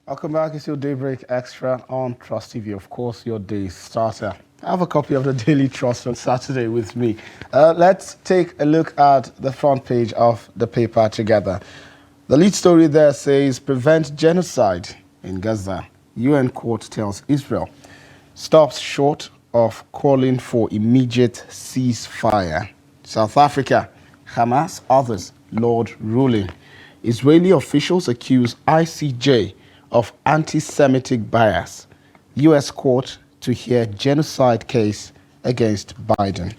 Welcome back. It's your Daybreak Extra on Trust TV. Of course, your day starter. I have a copy of the Daily Trust on Saturday with me. Let's take a look at the front page of the paper together. The lead story there says, prevent genocide in Gaza. UN court tells Israel stops short of calling for immediate ceasefire. South Africa, Hamas, others, Lord ruling. Israeli officials accuse ICJ of anti-Semitic bias. U.S. court to hear genocide case against Biden.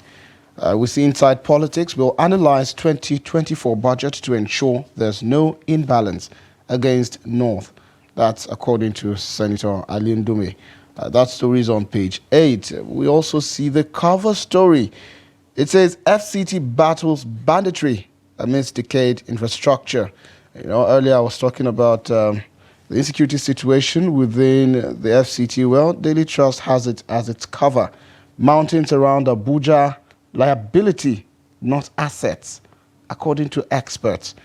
We see Inside Politics. We'll analyze 2024 budget to ensure there's no imbalance against North. That's according to Senator Ali Ndume. That story is on page 8. We also see the cover story. It says FCT battles banditry amidst decayed infrastructure. Earlier I was talking about the insecurity situation within the FCT. Well, Daily Trust has it as its cover. Mountains around Abuja, liability, not assets, according to experts.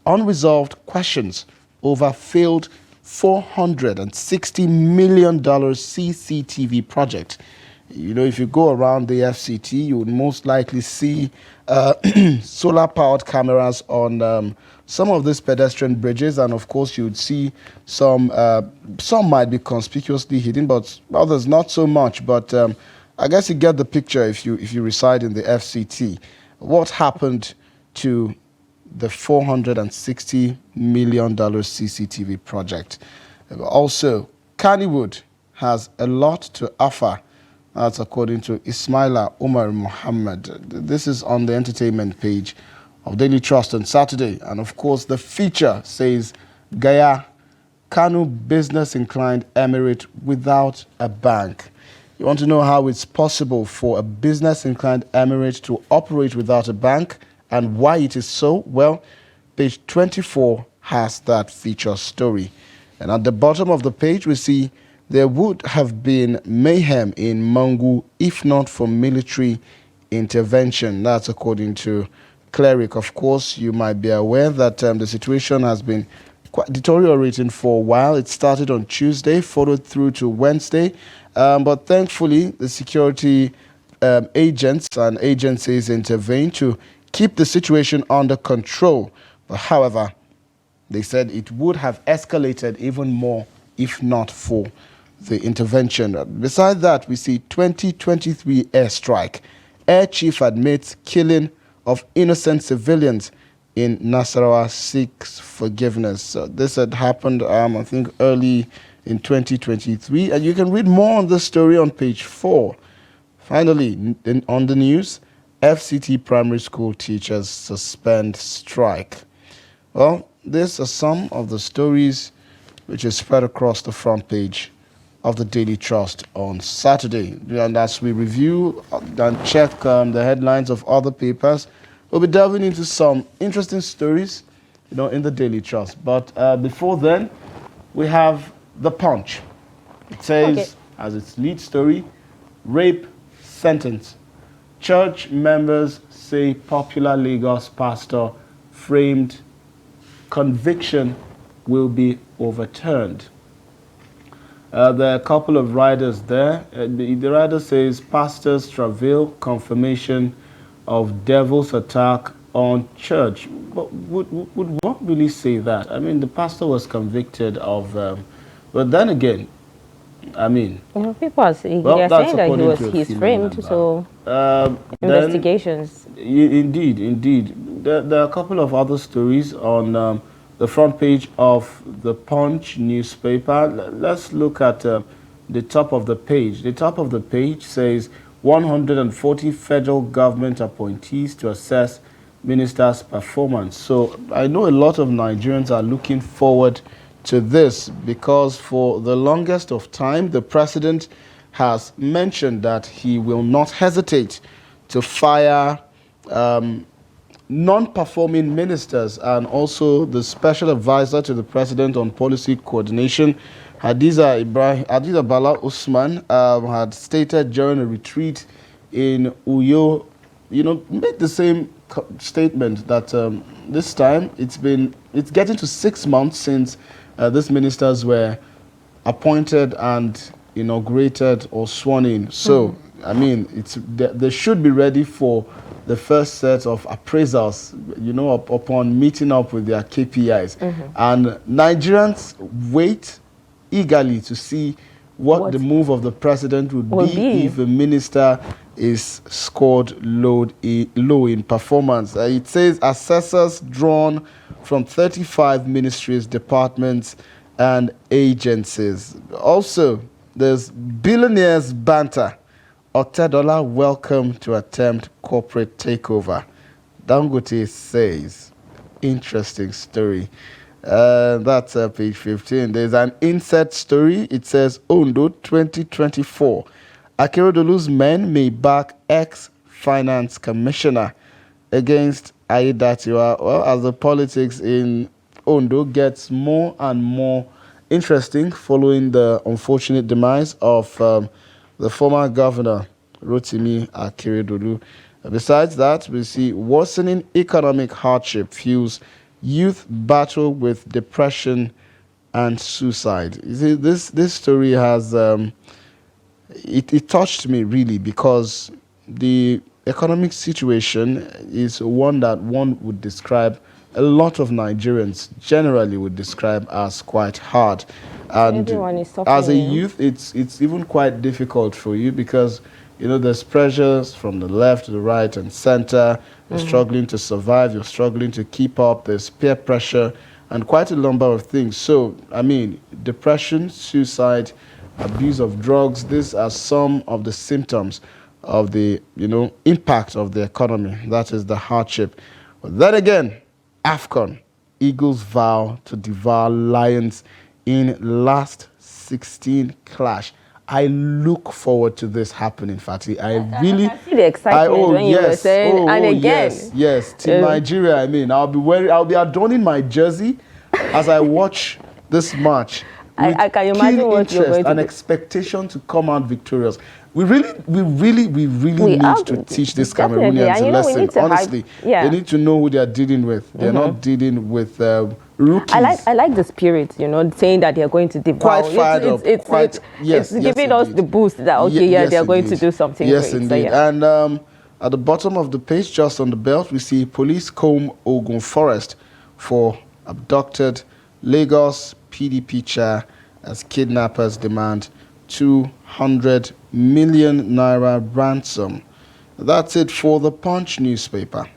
Unresolved questions over failed $460 million CCTV project. If you go around the FCT, you would most likely see solar-powered cameras on some of these pedestrian bridges, and of course, you would see some might be conspicuously hidden, but others not so much. But I guess you get the picture if you reside in the FCT. What happened to the $460 million CCTV project? Also, Kannywood has a lot to offer. That's according to Ismaila Umar Muhammad. This is on the entertainment page of Daily Trust on Saturday. And of course, the feature says, Gaya, Kanu business-inclined emirate without a bank. You want to know how it's possible for a business-inclined emirate to operate without a bank and why it is so? Well, page 24 has that feature story. And at the bottom of the page, we see there would have been mayhem in Mangu if not for military intervention. That's according to Cleric. Of course, you might be aware that the situation has been quite deteriorating for a while. It started on Tuesday, followed through to Wednesday. But thankfully, the security agents and agencies intervened to keep the situation under control. But however, they said it would have escalated even more if not for the intervention. Besides that, we see 2023 airstrike. Air chief admits killing of innocent civilians in Nasarawa seeks forgiveness. This had happened, I think, early in 2023. And you can read more on this story on page 4. Finally, on the news, FCT primary school teachers suspend strike. Well, these are some of the stories which is spread across the front page of the Daily Trust on Saturday. And as we review and check the headlines of other papers, we'll be delving into some interesting stories, in the Daily Trust. But before then, we have The Punch. It says, as its lead story, rape sentence. Church members say popular Lagos pastor framed conviction will be overturned. There are a couple of riders there. The rider says, pastors travail confirmation of devil's attack on church. But would one really say that? I mean, the pastor was convicted of, but then again, I mean, people are saying, they're saying that he's framed, so investigations. Indeed. There are a couple of other stories on the front page of the Punch newspaper. Let's look at the top of the page. The top of the page says 140 federal government appointees to assess ministers' performance. So I know a lot of Nigerians are looking forward to this because for the longest of time, the president has mentioned that he will not hesitate to fire non-performing ministers, and also the special advisor to the president on policy coordination, Hadiza Bala Usman, had stated during a retreat in Uyo, made the same statement that this time it's getting to 6 months since these ministers were appointed and inaugurated or sworn in. So, I mean, they should be ready for the first set of appraisals, upon meeting up with their KPIs. And Nigerians wait eagerly to see what the move of the president would be if a minister is scored low in performance. It says assessors drawn from 35 ministries, departments, and agencies. Also, there's billionaires banter. Otedola welcome to attempt corporate takeover. Dangote says, interesting story. That's page 15. There's an insert story. It says, Ondo 2024. Akeredolu's men may back ex-finance commissioner against Aiyedatiwa. Well, as the politics in Ondo gets more and more interesting following the unfortunate demise of the former governor, Rotimi Akeredolu. Besides that, we see worsening economic hardship fuels youth battle with depression and suicide. You see, this story has, it touched me really, because the economic situation is one that one would describe, a lot of Nigerians generally would describe as quite hard. And as a youth, it's even quite difficult for you because, there's pressures from the left, the right, and center. You're struggling to survive. You're struggling to keep up. There's peer pressure and quite a number of things. So, I mean, depression, suicide, abuse of drugs, these are some of the symptoms of the, impact of the economy. That is the hardship. But then again, AFCON, Eagles vow to devour Lions in last 16 clash. I look forward to this happening, Fatih. I see the excitement when you were saying, and again. Yes. Team Nigeria, I mean, I'll be adorning my jersey as I watch this match. I can imagine what you're going to and expectation to come out victorious. We really need to teach these Cameroonians a lesson. Honestly, they need to know who they are dealing with. They're not dealing with rookies. I like the spirit, saying that they're going to devour. Quite fired up. It's giving us the boost that, they're going to do something great. Yes, indeed. So, and at the bottom of the page, just on the belt, we see police comb Ogun Forest for abducted Lagos PDP chair as kidnappers demand 200 million naira ransom. That's it for the Punch newspaper.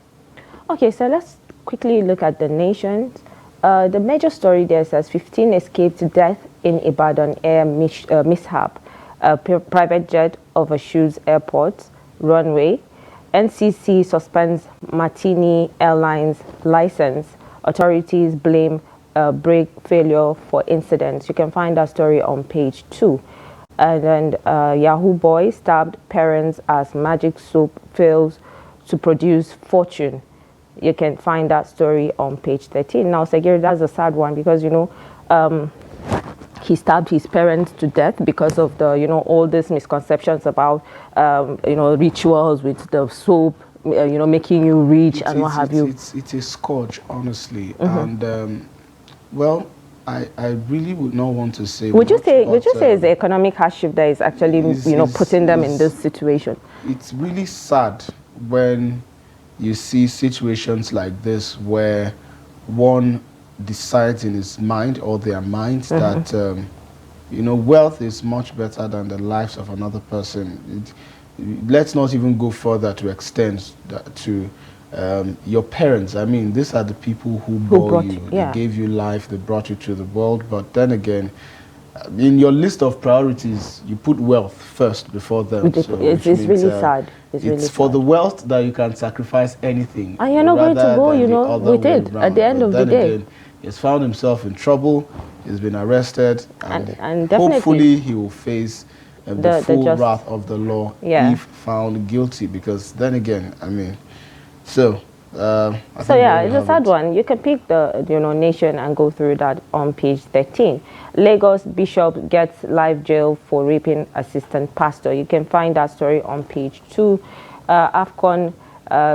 Okay, so let's quickly look at the Nation. The major story there says 15 escaped death in Ibadan air mishap. Private jet overshoots airport runway. NCC suspends Martini Airlines license. Authorities blame brake failure for incidents. You can find that story on page 2. And then Yahoo boy stabbed parents as magic soap fails to produce fortune. You can find that story on page 13. Now, Segiri, that's a sad one because, he stabbed his parents to death because of the, all these misconceptions about, rituals with the soap, making you rich and what have you. It's a scourge, honestly. And, well, I really would not want to say. Would you say it's the economic hardship that is actually putting them in this situation? It's really sad when you see situations like this where one decides in his mind or their minds that wealth is much better than the lives of another person. Let's not even go further to extend that to your parents. I mean, these are the people who bore you. They gave you life. They brought you to the world. But then again, in your list of priorities, you put wealth first before them. So it's really sad. It's for the wealth that you can sacrifice anything. And you're not going to go, with it at the end of the day. Again, he's found himself in trouble. He's been arrested. And hopefully he will face the full wrath of the law if found guilty. Because then again, I mean, it's a sad one. You can pick the Nation and go through that on page 13. Lagos bishop gets live jail for raping assistant pastor. You can find that story on page 2. AFCON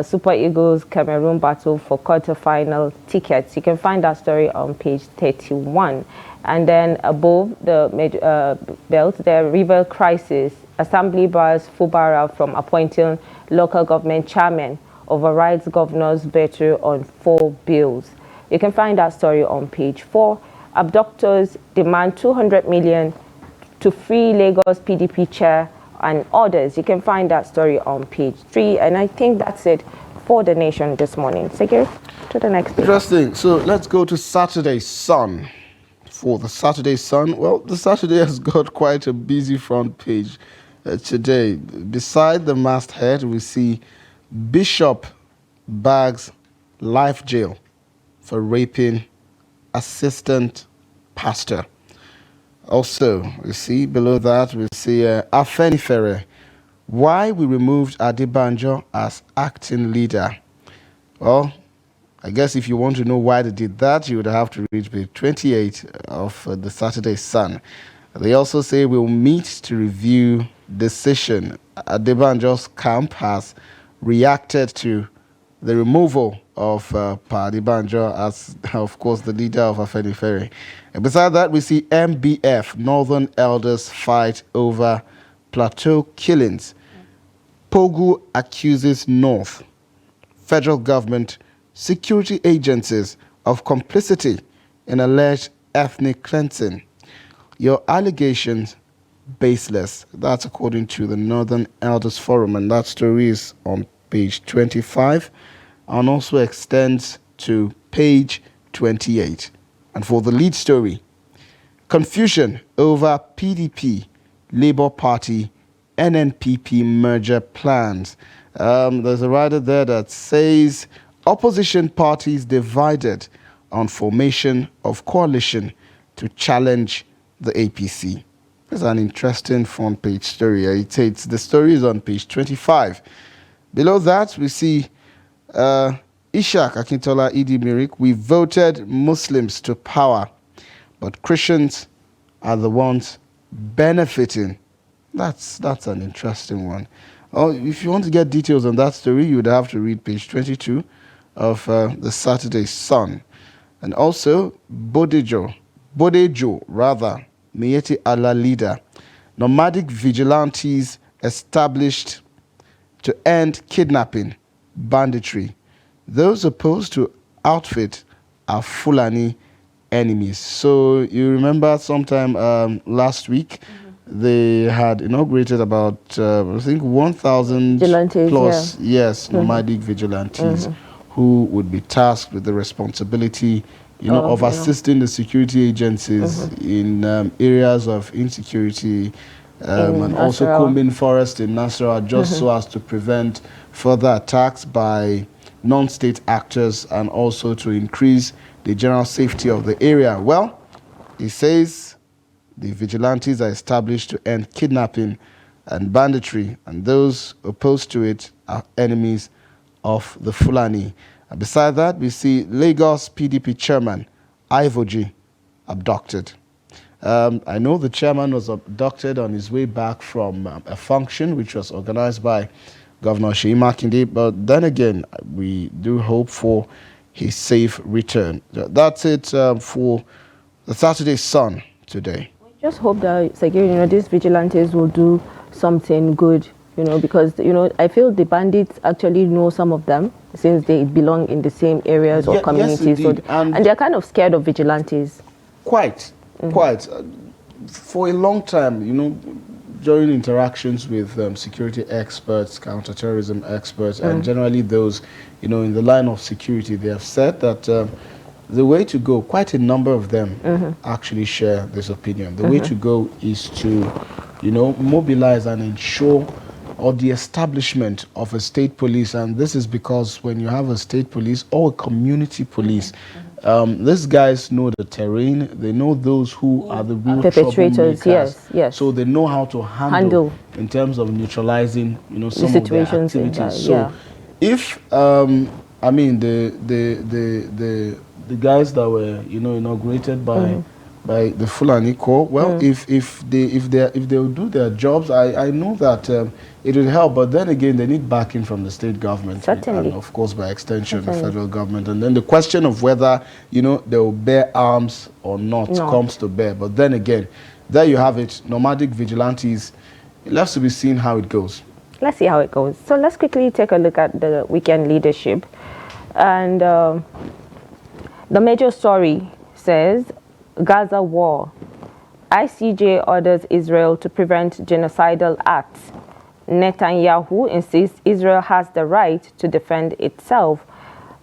Super Eagles Cameroon battle for quarterfinal tickets. You can find that story on page 31. And then above the belt, the river crisis. Assembly bars Fubara from appointing local government chairman, overrides governor's veto on 4 bills. You can find that story on page 4. Abductors demand 200 million to free Lagos PDP chair and others. You can find that story on page 3. And I think that's it for the nation this morning. Secure to the next page. Interesting. So let's go to Saturday Sun. For the Saturday Sun, well, the Saturday has got quite a busy front page today. Beside the masthead, we see Bishop bags life jail for raping assistant pastor. Also, we see below that, we see Afenifere, why we removed Adebanjo as acting leader. Well, I guess if you want to know why they did that, you would have to read page 28 of the Saturday Sun. They also say we'll meet to review decision. Adebanjo's camp has reacted to the removal of Pa Adebanjo as, of course, the leader of Afenifere. And beside that, we see MBF, Northern Elders fight over plateau killings. Pogu accuses North, federal government, security agencies of complicity in alleged ethnic cleansing. Your allegations baseless. That's according to the Northern Elders Forum, and that story is on page 25 and also extends to page 28. And for the lead story, confusion over PDP, Labour Party, NNPP merger plans. There's a writer there that says opposition parties divided on formation of coalition to challenge the APC. It's an interesting front page story. The story is on page 25. Below that, we see Ishak Akintola Idi Mirik. We voted Muslims to power, but Christians are the ones benefiting. That's an interesting one. Oh, if you want to get details on that story, you would have to read page 22 of the Saturday Sun. And also, Bodejo, Mieti Allah leader, nomadic vigilantes established to end kidnapping, banditry. Those opposed to outfit are Fulani enemies. So you remember sometime last week, they had inaugurated about, I think, 1,000 plus, nomadic vigilantes who would be tasked with the responsibility, of assisting the security agencies in areas of insecurity and also combing forest in Nasarawa, just so as to prevent further attacks by non-state actors and also to increase the general safety of the area. Well, he says the vigilantes are established to end kidnapping and banditry, and those opposed to it are enemies of the Fulani. And beside that, we see Lagos PDP chairman, Ivoji, abducted. I know the chairman was abducted on his way back from a function which was organized by Governor Seyi Makinde, but then again, we do hope for his safe return. That's it for the Saturday Sun today. We just hope that, these vigilantes will do something good, because, I feel the bandits actually know some of them since they belong in the same areas or communities. Yes, and they're kind of scared of vigilantes. Quite. For a long time, during interactions with security experts, counterterrorism experts, and generally those, in the line of security, they have said that the way to go, quite a number of them actually share this opinion. The way to go is to, mobilize and ensure or the establishment of a state police. And this is because when you have a state police or a community police, these guys know the terrain. They know those who are the real perpetrators. Yes. So they know how to handle in terms of neutralizing, some of their activities. So if the guys that were inaugurated by the Fulani Corps, well, if they will do their jobs, I know that it would help. But then again, they need backing from the state government. Certainly. And of course, by extension, Certainly. the federal government. And then the question of whether, they will bear arms or not comes to bear. But then again, there you have it. Nomadic vigilantes. It left to be seen how it goes. Let's see how it goes. So let's quickly take a look at the weekend leadership. And the major story says, Gaza war. ICJ orders Israel to prevent genocidal acts. Netanyahu insists Israel has the right to defend itself.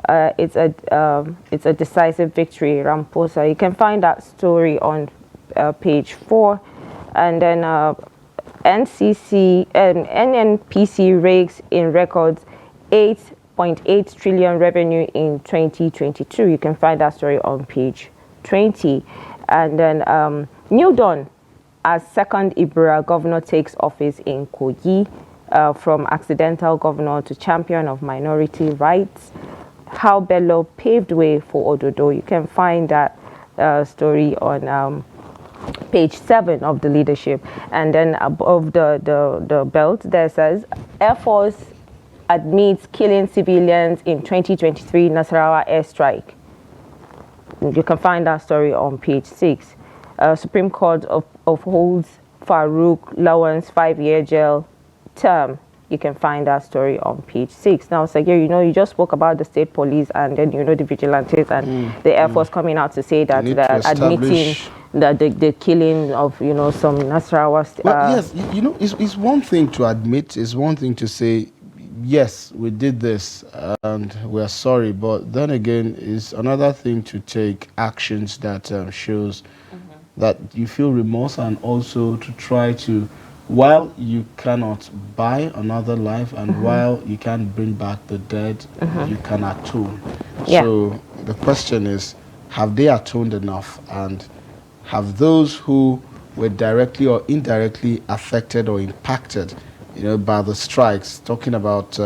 It's a decisive victory, Ramposa. You can find that story on page 4. And then NNPC rakes in records 8.8 trillion revenue in 2022. You can find that story on page 20. And then New Dawn, as second Ibra governor takes office in Kogi, from accidental governor to champion of minority rights. How Bello paved way for Ododo. You can find that story on page 7 of the leadership. And then above the belt, there says, Air Force admits killing civilians in 2023 Nasarawa airstrike. You can find that story on page 6. Supreme Court upholds Farouk Lawan's 5-year jail term. You can find that story on page 6. Now, Sagir, you just spoke about the state police and then, the vigilantes and the Air Force coming out to say that they're admitting that the killing of, some Nasarawa... Well, yes, it's one thing to admit, it's one thing to say, yes, we did this and we're sorry, but then again, it's another thing to take actions that shows that you feel remorse, and also to try to, while you cannot buy another life and while you can't bring back the dead, you can atone. Yeah. So the question is, have they atoned enough, and have those who were directly or indirectly affected or impacted by the strikes, talking about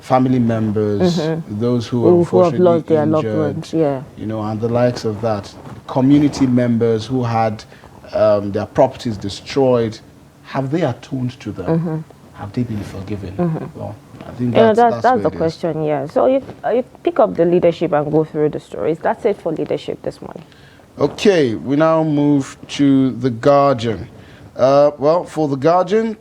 family members, those who have lost their injured, loved ones, and the likes of that, community members who had their properties destroyed, have they atoned to them? Have they been forgiven? Well, I think that's the question, yeah. So you pick up the leadership and go through the stories. That's it for leadership this morning. Okay, we now move to The Guardian. Well, for The Guardian,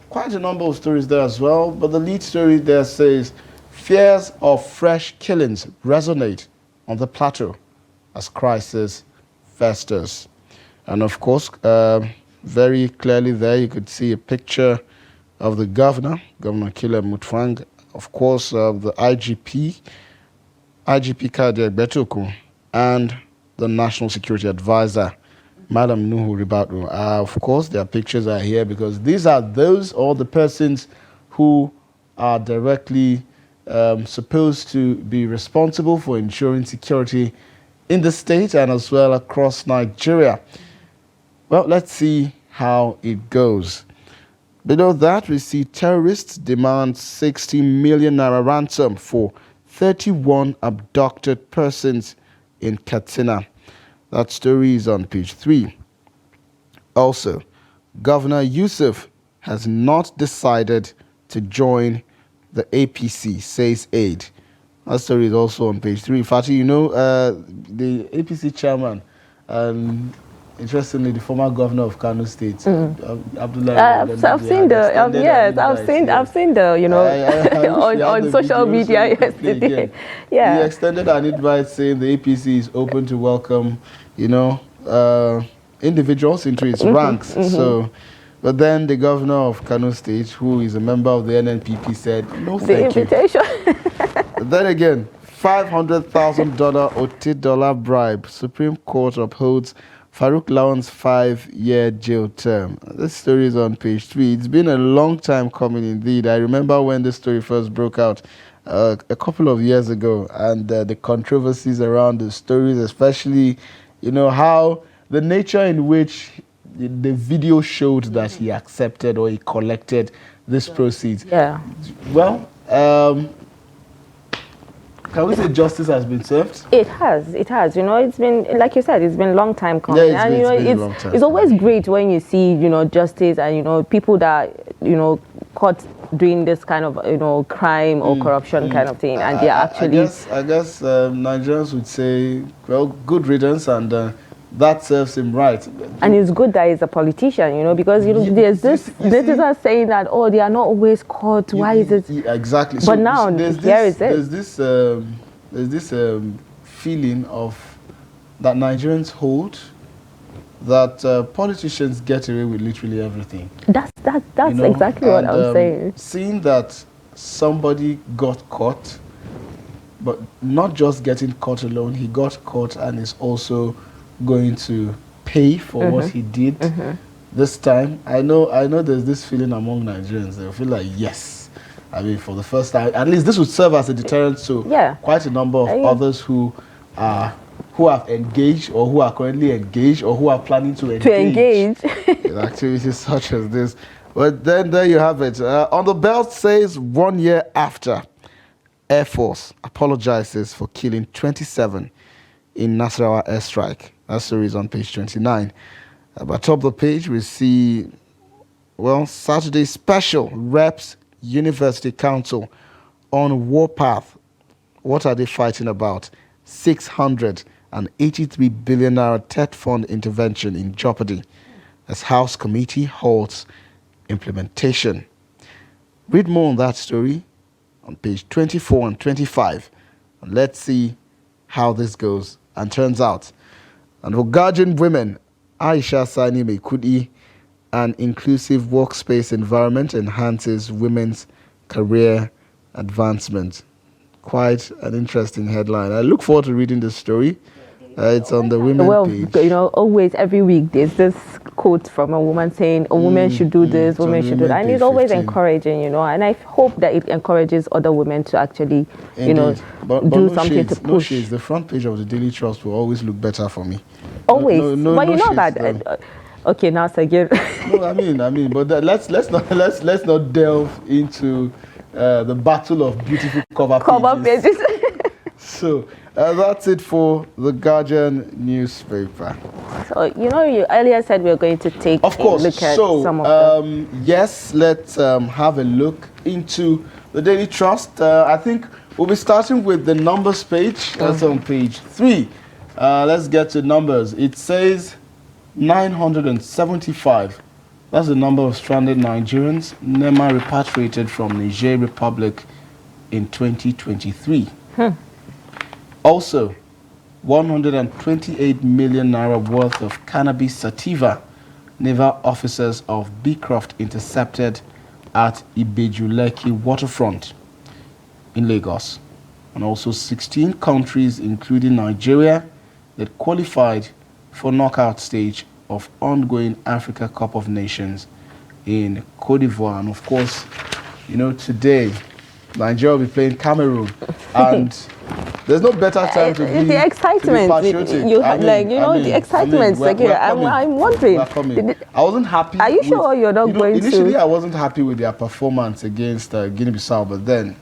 quite a number of stories there as well, but the lead story there says, fears of fresh killings resonate on the plateau as crisis festers. And of course, very clearly there you could see a picture of the Governor Kile Mutfwang, of course, the IGP Kade Betoku, and the National Security Advisor, Madam Nuhu Ribadu. Of course, their pictures are here because these are those or the persons who are directly supposed to be responsible for ensuring security in the state and as well across Nigeria. Well, let's see how it goes. Below that, we see terrorists demand 60 million naira ransom for 31 abducted persons in Katsina. That story is on page 3. Also, Governor Yusuf has not decided to join the APC, says aide. That story is also on page 3. Fatih, the APC chairman, interestingly, the former governor of Kano State, Abdullah. I've seen the, on social media yesterday. Yeah. He extended an invite saying the APC is open to welcome, individuals into its ranks. So, but then the governor of Kano State, who is a member of the NNPP, said, no, thank you. The invitation. Then again, $500,000 OT bribe. Supreme Court upholds Farouk Lawan's 5-year jail term. This story is on page 3. It's been a long time coming indeed. I remember when this story first broke out a couple of years ago, and the controversies around the stories, especially, how the nature in which the video showed that he accepted or he collected this proceeds. Yeah. Well, can we say justice has been served? It has. It's been, like you said, it's been a long time coming. Yeah, it's been a long time. It's always great when you see, justice and, people that caught doing this kind of crime or corruption kind of thing, and they're actually. I guess Nigerians would say, well, good riddance, and that serves him right. And it's good that he's a politician, because there's this netizens saying that they are not always caught. Why is it? Exactly. But so now here is it. There's this feeling of that Nigerians hold that politicians get away with literally everything. That's exactly what I'm saying. Seeing that somebody got caught, but not just getting caught alone, he got caught and is also going to pay for what he did. This time, I know there's this feeling among Nigerians. They feel like, yes, I mean, for the first time, at least this would serve as a deterrent to quite a number of others who have engaged, or who are currently engaged, or who are planning to engage in activities such as this. But then there you have it. On the belt says 1 year after, Air Force apologizes for killing 27 in Nasarawa airstrike. That story is on page 29. But top of the page, we see, well, Saturday special reps University Council on warpath. What are they fighting about? 683 billion naira TET fund intervention in jeopardy as House Committee halts implementation. Read more on that story on page 24 and 25. And let's see how this goes and turns out. And for Guardian Women, Aisha Sani Mekudi, an inclusive workspace environment enhances women's career advancement. Quite an interesting headline. I look forward to reading this story. It's on the women page. Always every week there's this quote from a woman saying, a woman should do this, women should do that. And it's always encouraging, and I hope that it encourages other women to actually, but do something to push. No shades. The front page of the Daily Trust will always look better for me. Always. But you know that. Okay, now again. No, I mean, but let's not delve into the battle of beautiful cover pages. So that's it for the Guardian newspaper. So you earlier said we were going to take a look at some of them. Yes, let's have a look into the Daily Trust. I think we'll be starting with the numbers page. That's on page 3. Let's get to numbers. It says 975. That's the number of stranded Nigerians NEMA repatriated from Niger Republic in 2023. Also, 128 million naira worth of cannabis sativa naval officers of Beecroft intercepted at Ibejuleki waterfront in Lagos. And also 16 countries, including Nigeria, that qualified for knockout stage of ongoing Africa Cup of Nations in Cote d'Ivoire. And of course, today, Nigeria will be playing Cameroon. And there's no better time to be the excitement. The excitement. I'm wondering. I wasn't happy. Are you sure you're not going initially, to? I wasn't happy with their performance against Guinea-Bissau, but then,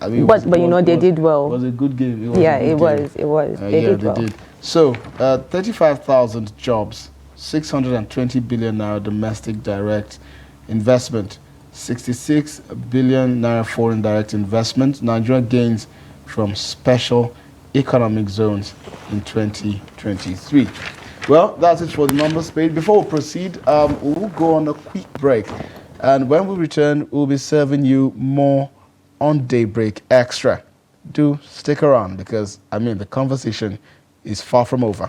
they did well. It was a good game. It was. They did well. So, 35,000 jobs, 620 billion naira domestic direct investment, 66 billion naira foreign direct investment. Nigeria gains from special economic zones in 2023. Well, that's it for the numbers page. Before we proceed, we'll go on a quick break. And when we return, we'll be serving you more on Daybreak Extra. Do stick around because, the conversation is far from over.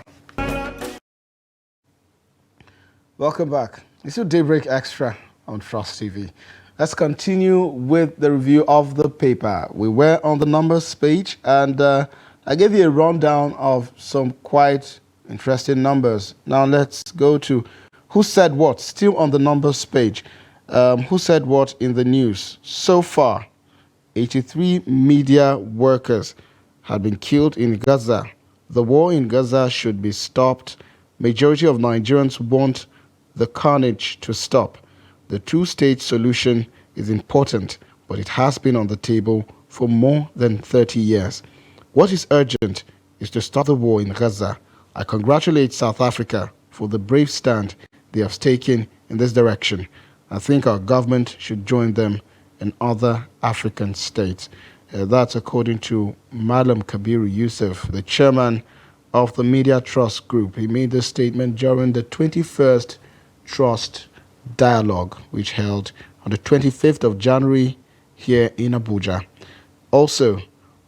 Welcome back. This is Daybreak Extra on Trust TV. Let's continue with the review of the paper. We were on the numbers page, and I gave you a rundown of some quite interesting numbers. Now let's go to who said what, still on the numbers page. Who said what in the news? So far, 83 media workers have been killed in Gaza. The war in Gaza should be stopped. Majority of Nigerians want the carnage to stop. The two-state solution is important, but it has been on the table for more than 30 years. What is urgent is to stop the war in Gaza. I congratulate South Africa for the brave stand they have taken in this direction. I think our government should join them in other African states. That's according to Malam Kabiru Yusuf, the chairman of the Media Trust Group. He made this statement during the 21st Trust Dialogue, which held on the 25th of January here in Abuja. Also,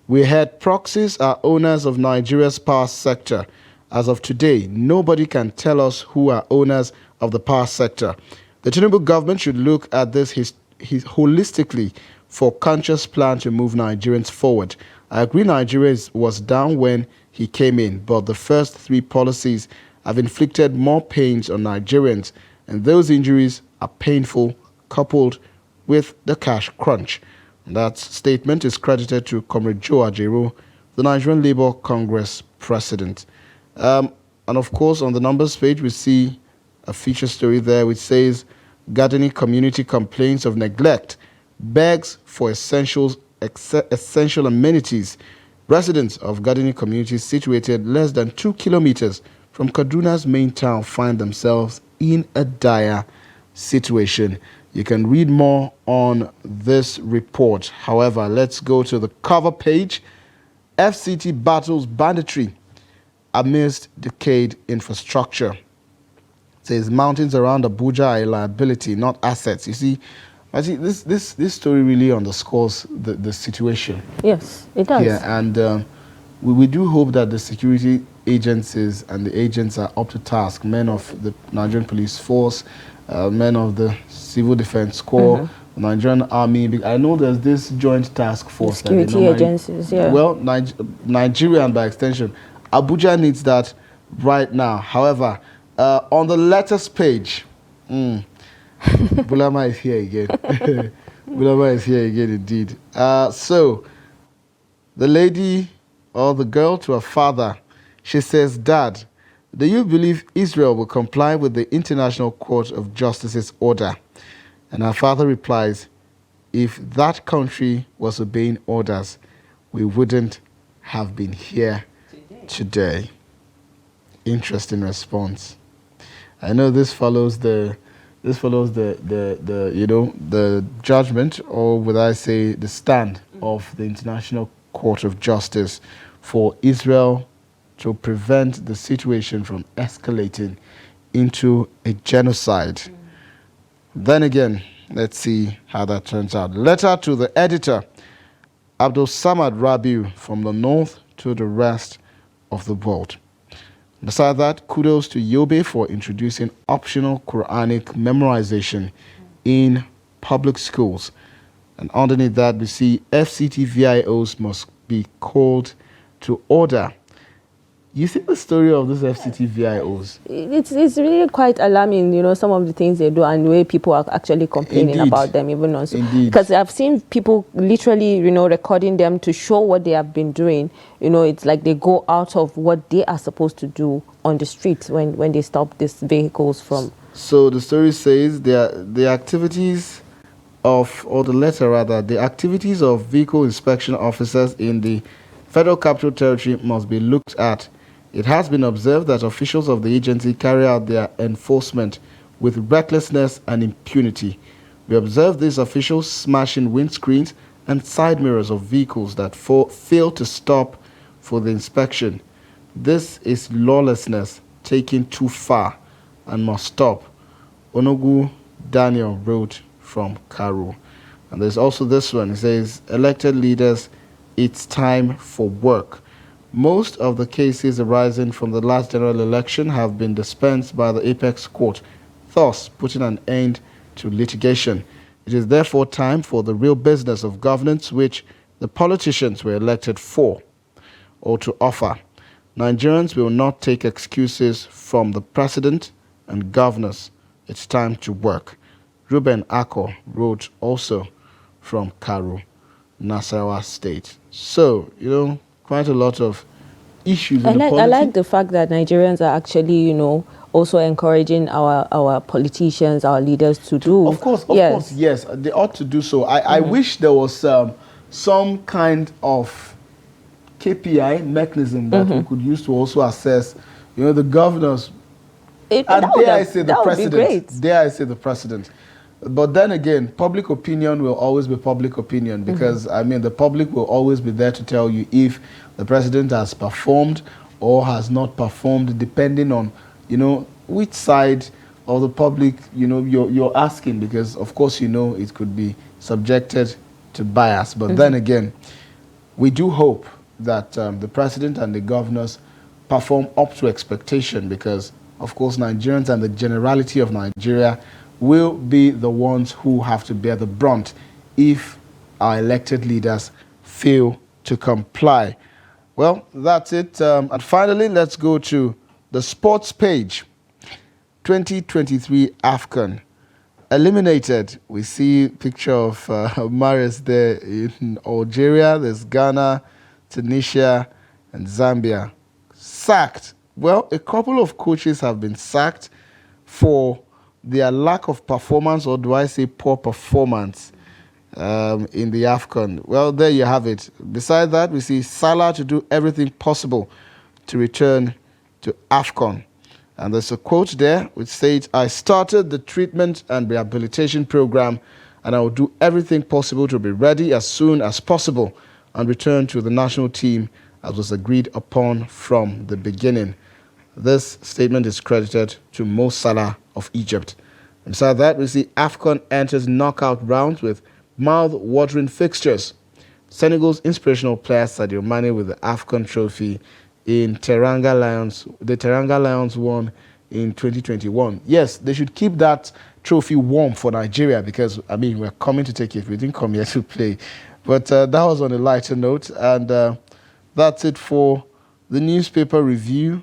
we had proxies are owners of Nigeria's power sector. As of today, nobody can tell us who are owners of the power sector. The Tinubu government should look at this holistically for conscious plan to move Nigerians forward. I agree Nigeria was down when he came in, but the first three policies have inflicted more pains on Nigerians, and those injuries are painful, coupled with the cash crunch. And that statement is credited to Comrade Joe Ajaero, the Nigerian Labour Congress president. And of course, on the numbers page, we see a feature story there which says, Gardening community complains of neglect, begs for essential amenities. Residents of gardening communities situated less than 2 kilometers from Kaduna's main town find themselves in a dire situation. You can read more on this report. However, let's go to the cover page. FCT battles banditry amidst decayed infrastructure. It says mountains around Abuja are a liability, not assets. You see, I see this story really underscores the situation. Yes, it does. Yeah, and we do hope that the security agencies and the agents are up to task. Men of the Nigerian Police Force, men of the Civil Defense Corps, Nigerian Army. I know there's this joint task force. The security agencies, yeah. Well, Nigeria and by extension, Abuja needs that right now. However, on the letters page, Bulama is here again. Bulama is here again indeed. So, the lady or the girl to her father, she says, Dad, do you believe Israel will comply with the International Court of Justice's order? And her father replies, if that country was obeying orders, we wouldn't have been here today. Interesting response. I know this follows the judgment, or would I say the stand of the International Court of Justice for Israel to prevent the situation from escalating into a genocide. Then again, let's see how that turns out. Letter to the editor, Abdul Samad Rabiu, from the north to the rest of the world. Besides that, kudos to Yobe for introducing optional Quranic memorization in public schools. And underneath that, we see FCT VIOs must be called to order. You see the story of this FCT VIOs? It's really quite alarming, some of the things they do and the way people are actually complaining about them, even on. Because I've seen people literally, recording them to show what they have been doing. It's like they go out of what they are supposed to do on the streets when they stop these vehicles from. So the story says the activities of, or the letter rather, the activities of vehicle inspection officers in the Federal Capital Territory must be looked at. It has been observed that officials of the agency carry out their enforcement with recklessness and impunity. We observe these officials smashing windscreens and side mirrors of vehicles that fail to stop for the inspection. This is lawlessness taken too far and must stop. Onogu Daniel wrote from Karu. And there's also this one. It says, elected leaders, it's time for work. Most of the cases arising from the last general election have been dispensed by the Apex Court, thus putting an end to litigation. It is therefore time for the real business of governance which the politicians were elected for or to offer. Nigerians will not take excuses from the president and governors. It's time to work. Ruben Ako wrote also from Karu, Nasarawa State. So, quite a lot of issues in the polity. I like the fact that Nigerians are actually, also encouraging our politicians, our leaders to do. Of course, yes. They ought to do so. I wish there was some kind of KPI mechanism that we could use to also assess, the governors. Dare I say the president. But then again, public opinion will always be public opinion because, I mean, the public will always be there to tell you if the president has performed or has not performed, depending on, you know, which side of the public, you know, you're asking, because, of course, you know, it could be subjected to bias. But then again, we do hope that the president and the governors perform up to expectation because, of course, Nigerians and the generality of Nigeria will be the ones who have to bear the brunt if our elected leaders fail to comply. Well, that's it. And finally, let's go to the sports page. 2023 AFCON. Eliminated. We see a picture of Maris there in Algeria. There's Ghana, Tunisia, and Zambia. Sacked. Well, a couple of coaches have been sacked for their lack of performance, or do I say poor performance, in the AFCON. Well, there you have it. Besides that, we see Salah to do everything possible to return to AFCON. And there's a quote there which says, "I started the treatment and rehabilitation program, and I will do everything possible to be ready as soon as possible and return to the national team as was agreed upon from the beginning." This statement is credited to Mo Salah of Egypt. And besides that, we see AFCON enters knockout rounds with mouth-watering fixtures. Senegal's inspirational player Sadio Mane with the AFCON trophy in Teranga Lions. The Teranga Lions won in 2021. Yes, they should keep that trophy warm for Nigeria because, I mean, we're coming to take it. We didn't come here to play. But that was on a lighter note. And that's it for the newspaper review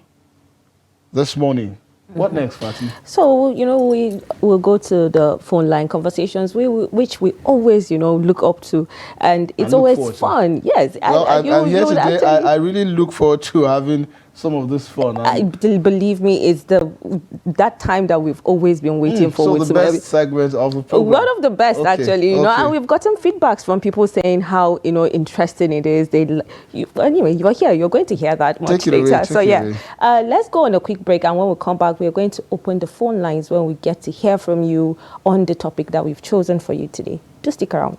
this morning. What next, Fatih? So, you know, we will go to the phone line conversations, which we always, you know, look up to. And it's always fun. Yes. Well, I'm here today. I really look forward to having some of this fun. Believe me, it's that time that we've always been waiting for. So the best segment of the program. One of the best, actually. You know, and we've gotten feedbacks from people saying how, you know, interesting it is. Anyway, you're here. You're going to hear that much later. So yeah, let's go on a quick break, and when we come back, we're going to open the phone lines when we get to hear from you on the topic that we've chosen for you today. Do stick around.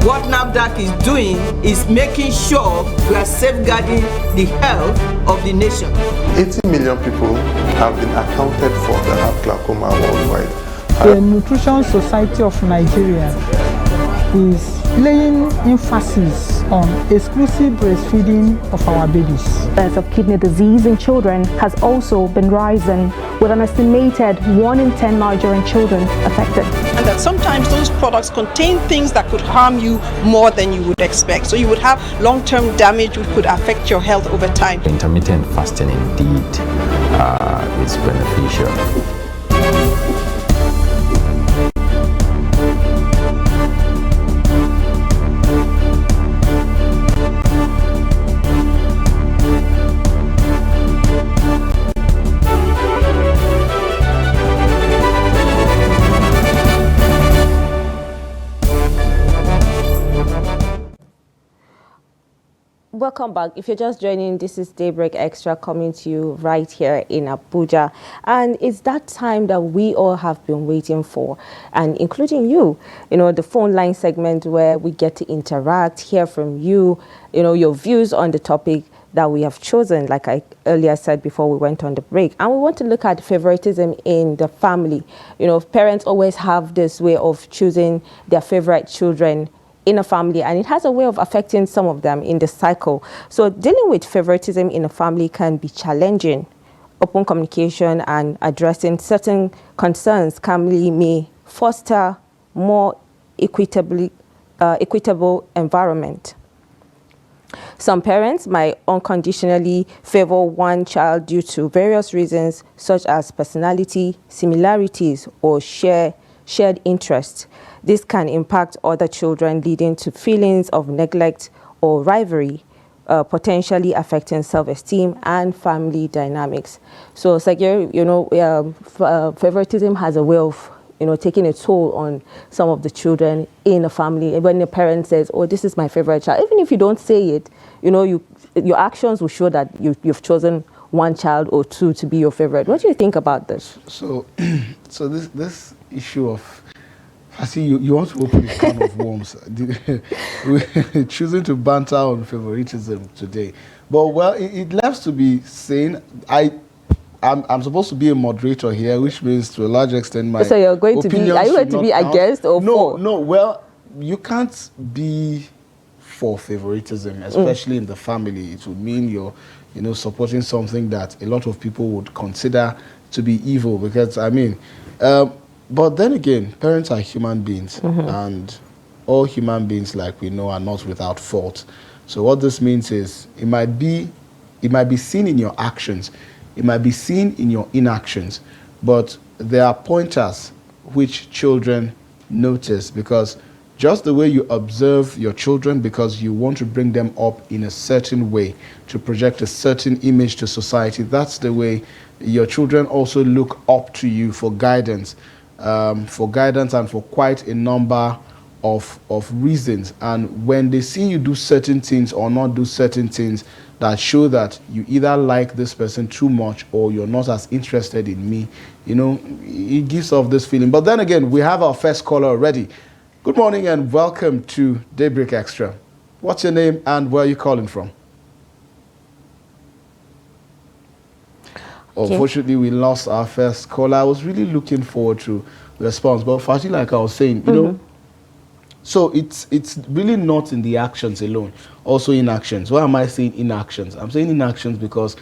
What NAFDAC is doing is making sure we are safeguarding the health of the nation. 80 million people have been accounted for that have glaucoma worldwide. The Nutrition Society of Nigeria is laying emphasis on exclusive breastfeeding of our babies. Incidence of kidney disease in children has also been rising, with an estimated 1 in 10 Nigerian children affected. And that sometimes those products contain things that could harm you more than you would expect. So you would have long-term damage which could affect your health over time. Intermittent fasting indeed is beneficial. Welcome back. If you're just joining, this is Daybreak Extra coming to you right here in Abuja. And it's that time that we all have been waiting for, and including you, you know, the phone line segment where we get to interact, hear from you, you know, your views on the topic that we have chosen, like I earlier said before we went on the break. And we want to look at favoritism in the family. You know, parents always have this way of choosing their favorite children in a family, and it has a way of affecting some of them in the cycle. So dealing with favoritism in a family can be challenging. Open communication and addressing certain concerns may foster more equitable environment. Some parents might unconditionally favor one child due to various reasons, such as personality, similarities, or shared interests. This can impact other children, leading to feelings of neglect or rivalry, potentially affecting self-esteem and family dynamics. So, Sagir, you know, favoritism has a way of, you know, taking a toll on some of the children in a family. When the parent says, "Oh, this is my favorite child," even if you don't say it, you know, your actions will show that you've chosen one child or two to be your favorite. What do you think about this? So, so this issue of, I see you want to open a can of worms. We're choosing to banter on favoritism today, but well, it left to be seen. I'm supposed to be a moderator here, which means to a large extent my so you're going to be. Are you going to be against or for? No. Well, you can't be for favoritism, especially in the family. It would mean you're, supporting something that a lot of people would consider to be evil. Because I mean, but then again, parents are human beings, and all human beings, like we know, are not without fault. So what this means is it might be seen in your actions, it might be seen in your inactions, but there are pointers which children notice, because just the way you observe your children, because you want to bring them up in a certain way to project a certain image to society, that's the way your children also look up to you for guidance, and for quite a number of reasons. And when they see you do certain things or not do certain things that show that you either like this person too much or you're not as interested in me, it gives off this feeling. But then again, we have our first caller already. Good morning and welcome to Daybreak Extra. What's your name and where are you calling from? Okay. Unfortunately, we lost our first caller. I was really looking forward to the response, but Fatih, like I was saying, so it's really not in the actions alone, also inactions. Why am I saying inactions? I'm saying inactions because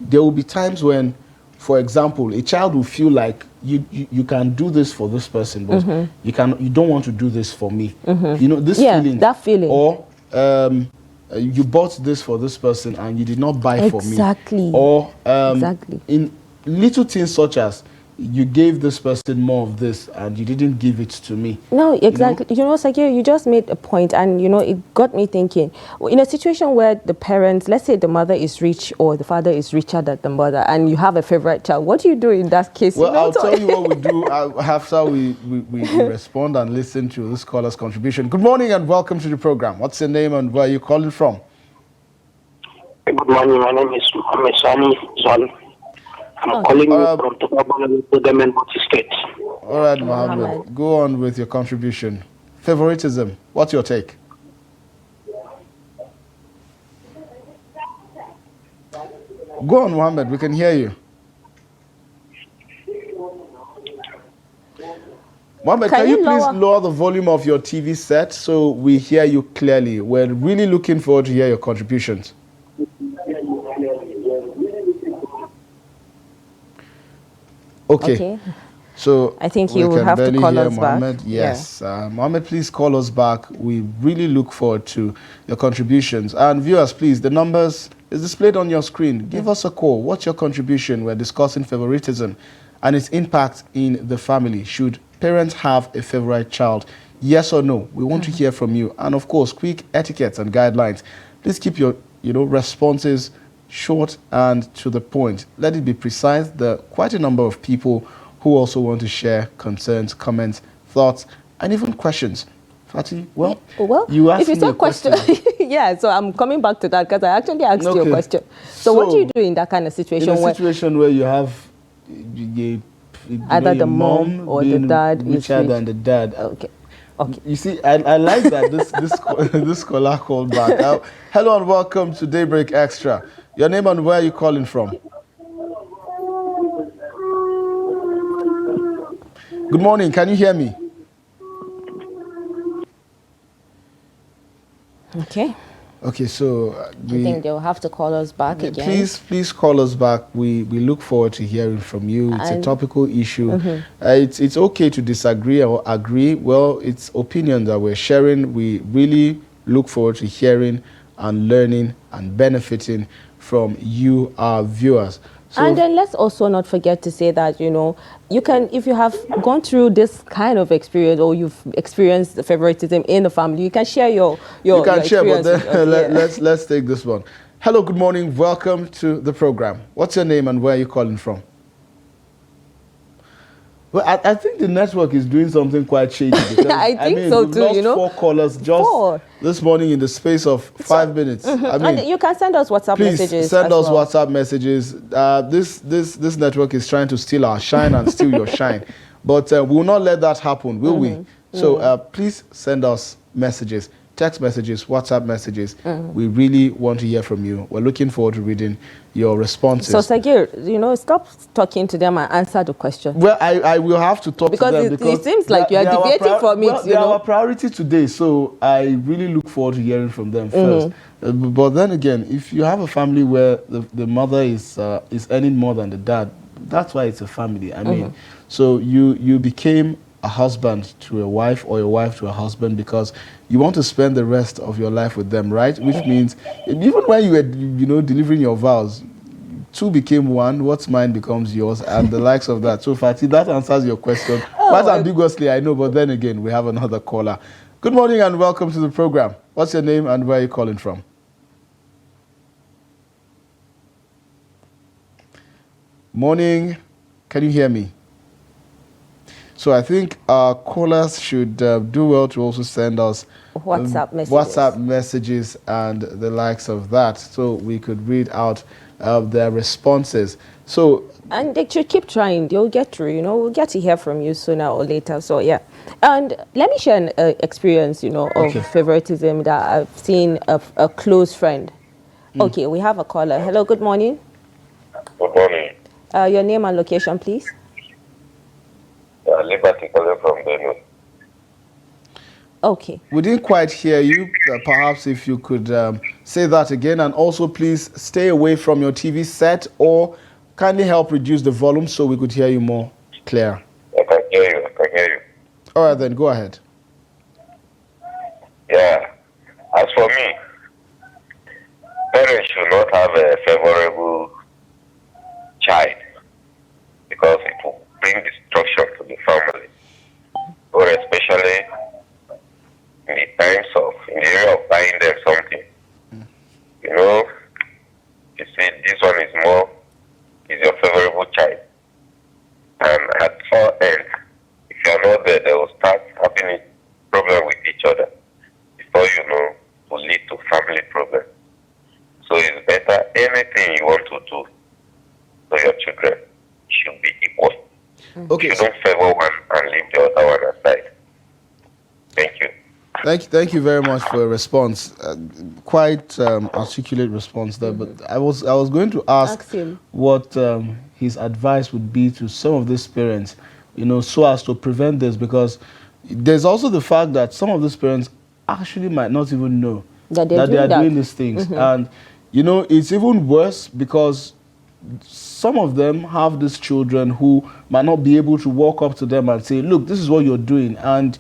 there will be times when, for example, a child will feel like you can do this for this person, but you don't want to do this for me. This feeling. That feeling. Or you bought this for this person and you did not buy for me. Exactly. Or in little things such as you gave this person more of this and you didn't give it to me. No, exactly. Sakir, you just made a point and, it got me thinking. In a situation where the parents, let's say the mother is rich or the father is richer than the mother and you have a favorite child, what do you do in that case? Well, I'll tell you what we do after we respond and listen to this caller's contribution. Good morning and welcome to the program. What's your name and where are you calling from? Good morning. My name is Mohammed Sani Zwan. I'm calling you from Tobago State. All right, Mohammed. Go on with your contribution. Favoritism. What's your take? Go on, Mohammed. We can hear you. Mohammed, can you please lower the volume of your TV set so we hear you clearly? We're really looking forward to hear your contributions. Okay. So I think you will have to call us Mohammed. Back. Yes. Yeah. Mohammed, please call us back. We really look forward to your contributions. And viewers, please, the numbers is displayed on your screen. Give us a call. What's your contribution? We're discussing favoritism and its impact in the family. Should parents have a favorite child? Yes or no? We want to hear from you. And of course, quick etiquettes and guidelines. Please keep your responses short and to the point. Let it be precise. There are quite a number of people who also want to share concerns, comments, thoughts, and even questions. Fatih, you asked me a question. Yeah, so I'm coming back to that because I actually asked you a question. So what do you do in that kind of situation? In a situation where you have either the mom or the dad is richer than the dad. Okay. You see, I like that this caller called back. Hello and welcome to Daybreak Extra. Your name and where are you calling from? Good morning. Can you hear me? Okay, so I think they'll have to call us back again. Please call us back. We look forward to hearing from you. It's a topical issue. It's okay to disagree or agree. Well, it's opinion that we're sharing. We really look forward to hearing and learning and benefiting from you, our viewers. So, and then let's also not forget to say that, you can, if you have gone through this kind of experience or you've experienced the favoritism in the family, you can share your experience. But then let's take this one. Hello, good morning. Welcome to the program. What's your name and where are you calling from? Well, I think the network is doing something quite shady. Because, I think so we've too, lost you know. 4 callers just this morning in the space of 5 minutes. I mean, and you can send us WhatsApp please messages. send us well. WhatsApp messages. This network is trying to steal our shine and steal your shine. But we will not let that happen, will we? So please send us messages. Text messages, WhatsApp messages. We really want to hear from you. We're looking forward to reading your responses. So, Sagir, you know, stop talking to them and answer the question. Well, I will have to talk to them because it seems like you are deviating from it. Well, they are our priority today, so I really look forward to hearing from them first. But then again, if you have a family where the mother is earning more than the dad, that's why it's a family. I mean, so you became a husband to a wife or a wife to a husband because you want to spend the rest of your life with them, right? Which means even when you were, delivering your vows, 2 became 1, what's mine becomes yours, and the likes of that. So, Fatih, that answers your question. Quite ambiguously, I know, but then again, we have another caller. Good morning and welcome to the program. What's your name and where are you calling from? Morning. Can you hear me? So I think our callers should do well to also send us WhatsApp messages and the likes of that, so we could read out their responses. So and they should keep trying. They'll get through. We'll get to hear from you sooner or later. So yeah, and let me share an experience, of favoritism that I've seen of a close friend. Okay, we have a caller. Hello, good morning. Good morning. Your name and location, please. Liberty calling from Benue. Okay. We didn't quite hear you. Perhaps if you could say that again, and also please stay away from your TV set or kindly help reduce the volume so we could hear you more clear. I can hear you. All right, then go ahead. Yeah. As for me, parents should not have a favorable child because it will bring destruction to the family, or especially in the area of buying them something. You see, this one is your favorable child, and at all ends, if you are not there, they will start having a problem with each other before you know, will lead to family problems. So it's better anything you want to do for your children should be equal. Okay. You don't favor one and leave the other one aside. Thank you. Thank you very much for your response. Quite articulate response there. But I was going to ask him what his advice would be to some of these parents, so as to prevent this, because there's also the fact that some of these parents actually might not even know that they are doing these things, and it's even worse because some of them have these children who might not be able to walk up to them and say, look, this is what you're doing and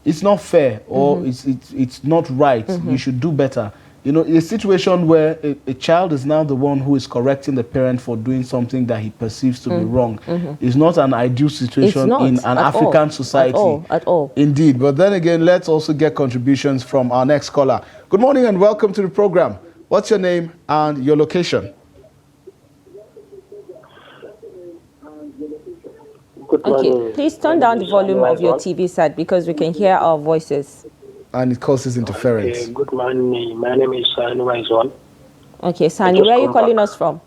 it's not fair, or it's not right, you should do better. A situation where a child is now the one who is correcting the parent for doing something that he perceives to be wrong is not an ideal situation in an African society. At all. Indeed. But then again, let's also get contributions from our next caller. Good morning and welcome to the program. What's your name and your location? Okay, please turn down the volume of your TV set because we can hear our voices. And it causes interference. Okay, good morning. My name is Sani Waizon. Okay, Sani, where are you calling us from?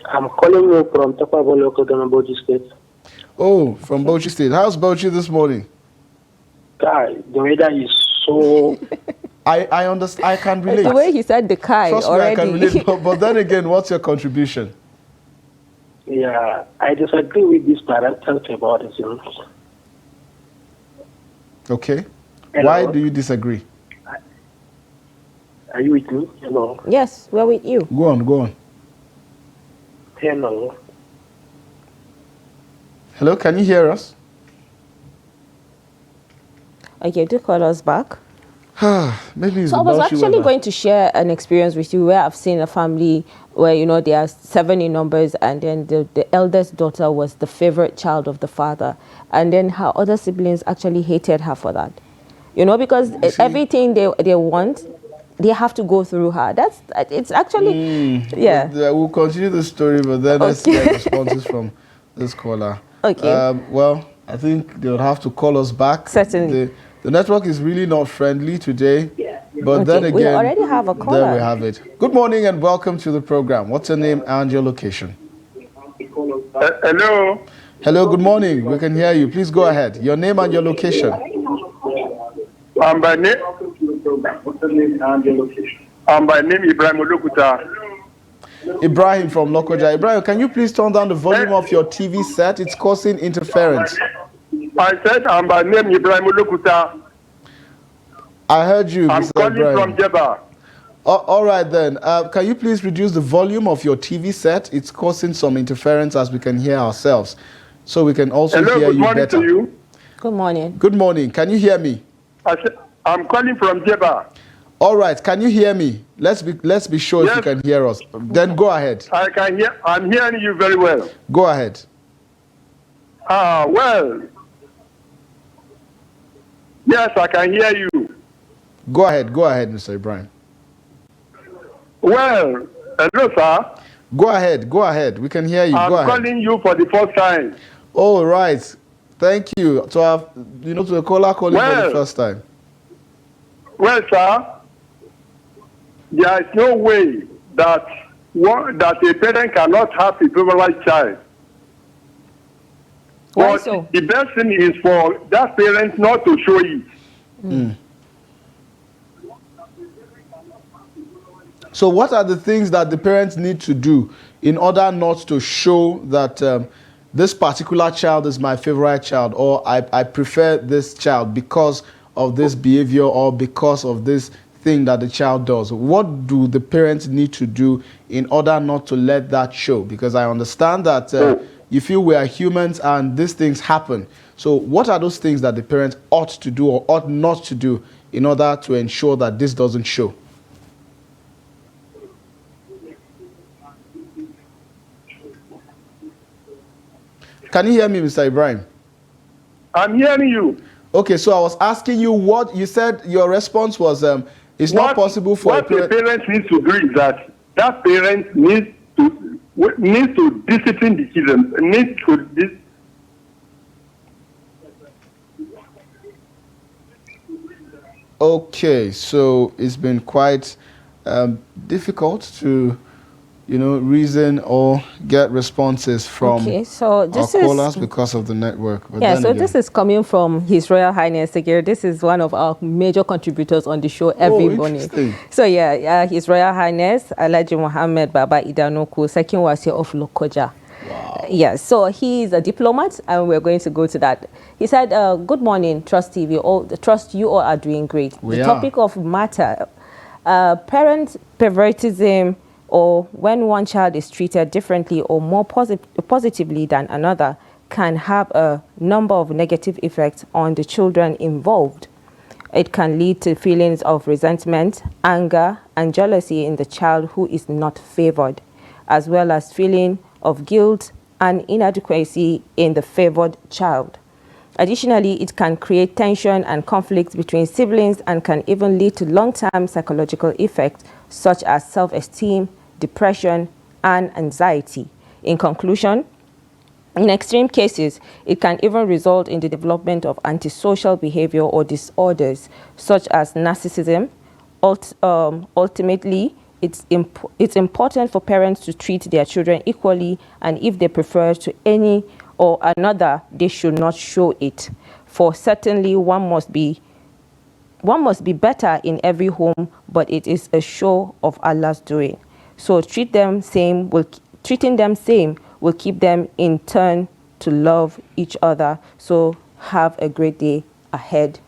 I'm calling you from Tapabo local government, Bauchi State. Oh, from Bauchi State. How's Bauchi this morning? God, the weather is so... I understand. I can relate. The way he said the Kai Trust already. Me, I can relate. But then again, what's your contribution? Yeah, I disagree with this parental favoritism. Okay. Hello? Why do you disagree? Are you with me? Hello. Yes, we're with you. Go on. Hello. Hello, can you hear us? Okay, do call us back. Maybe it's so I was actually going to share an experience with you where I've seen a family where, there are 7 in numbers, and then the eldest daughter was the favorite child of the father. And then her other siblings actually hated her for that. Because everything they want, they have to go through her. It's actually, yeah. We'll continue the story, but then let's get responses from this caller. Okay. Well, I think they would have to call us back. Certainly. The network is really not friendly today. But Okay, then again, we already have a caller. there we have it. Good morning and welcome to the program. What's your name and your location? Hello. Hello, good morning. We can hear you. Please go ahead. Your name and your location. By name Ibrahim Olukuta. Ibrahim from Lokoja. Ibrahim, can you please turn down the volume of your TV set? It's causing interference. I said I'm by name Ibrahim Olukuta. I heard you, I'm Mr. calling Ibrahim. from Jeba. All right then. Can you please reduce the volume of your TV set? It's causing some interference as we can hear ourselves. So we can also hear you better. Good morning to you. Good morning. Good morning. Can you hear me? I'm calling from Jeba. All right. Can you hear me? Let's be sure if you can hear us. Then go ahead. I can hear. I'm hearing you very well. Go ahead. Well. Yes, I can hear you. Go ahead, Mr. Ibrahim. Well, hello, sir. Go ahead. We can hear you. I'm Go ahead. calling you for the first time. All right. Thank you. To have, to a caller calling for the first time. Well, sir, there is no way that a parent cannot have a favorite child. Why but so? The best thing is for that parent not to show it. Mm. So what are the things that the parents need to do in order not to show that this particular child is my favorite child, or I prefer this child because of this behavior or because of this thing that the child does? What do the parents need to do in order not to let that show? Because I understand that you feel we are humans and these things happen. So what are those things that the parents ought to do or ought not to do in order to ensure that this doesn't show? Can you hear me, Mr. Ibrahim? I'm hearing you. Okay, so I was asking you what you said. Your response was it's not possible for what a parent needs to do is that parent needs to discipline the children. Okay, so it's been quite difficult to reason or get responses from so this our callers because of the network. But yeah, so this is coming from His Royal Highness Segir. This is one of our major contributors on the show every morning. So yeah, His Royal Highness Alhaji Mohammed Baba Idanoku, second Wazir of Lokoja. Wow. Yeah, so he is a diplomat, and we're going to go to that. He said, good morning, Trust TV. Trust you all are doing great. The topic of matter, parent favoritism, or when one child is treated differently or more positively than another, can have a number of negative effects on the children involved. It can lead to feelings of resentment, anger, and jealousy in the child who is not favored, as well as feeling of guilt and inadequacy in the favored child. Additionally, it can create tension and conflict between siblings and can even lead to long-term psychological effects such as self-esteem, depression, and anxiety. In conclusion, in extreme cases, it can even result in the development of antisocial behavior or disorders such as narcissism. Ultimately, it's important for parents to treat their children equally, and if they prefer to any or another, they should not show it. For certainly one must be better in every home, but it is a show of Allah's doing. So treating them same will keep them in turn to love each other. So have a great day ahead,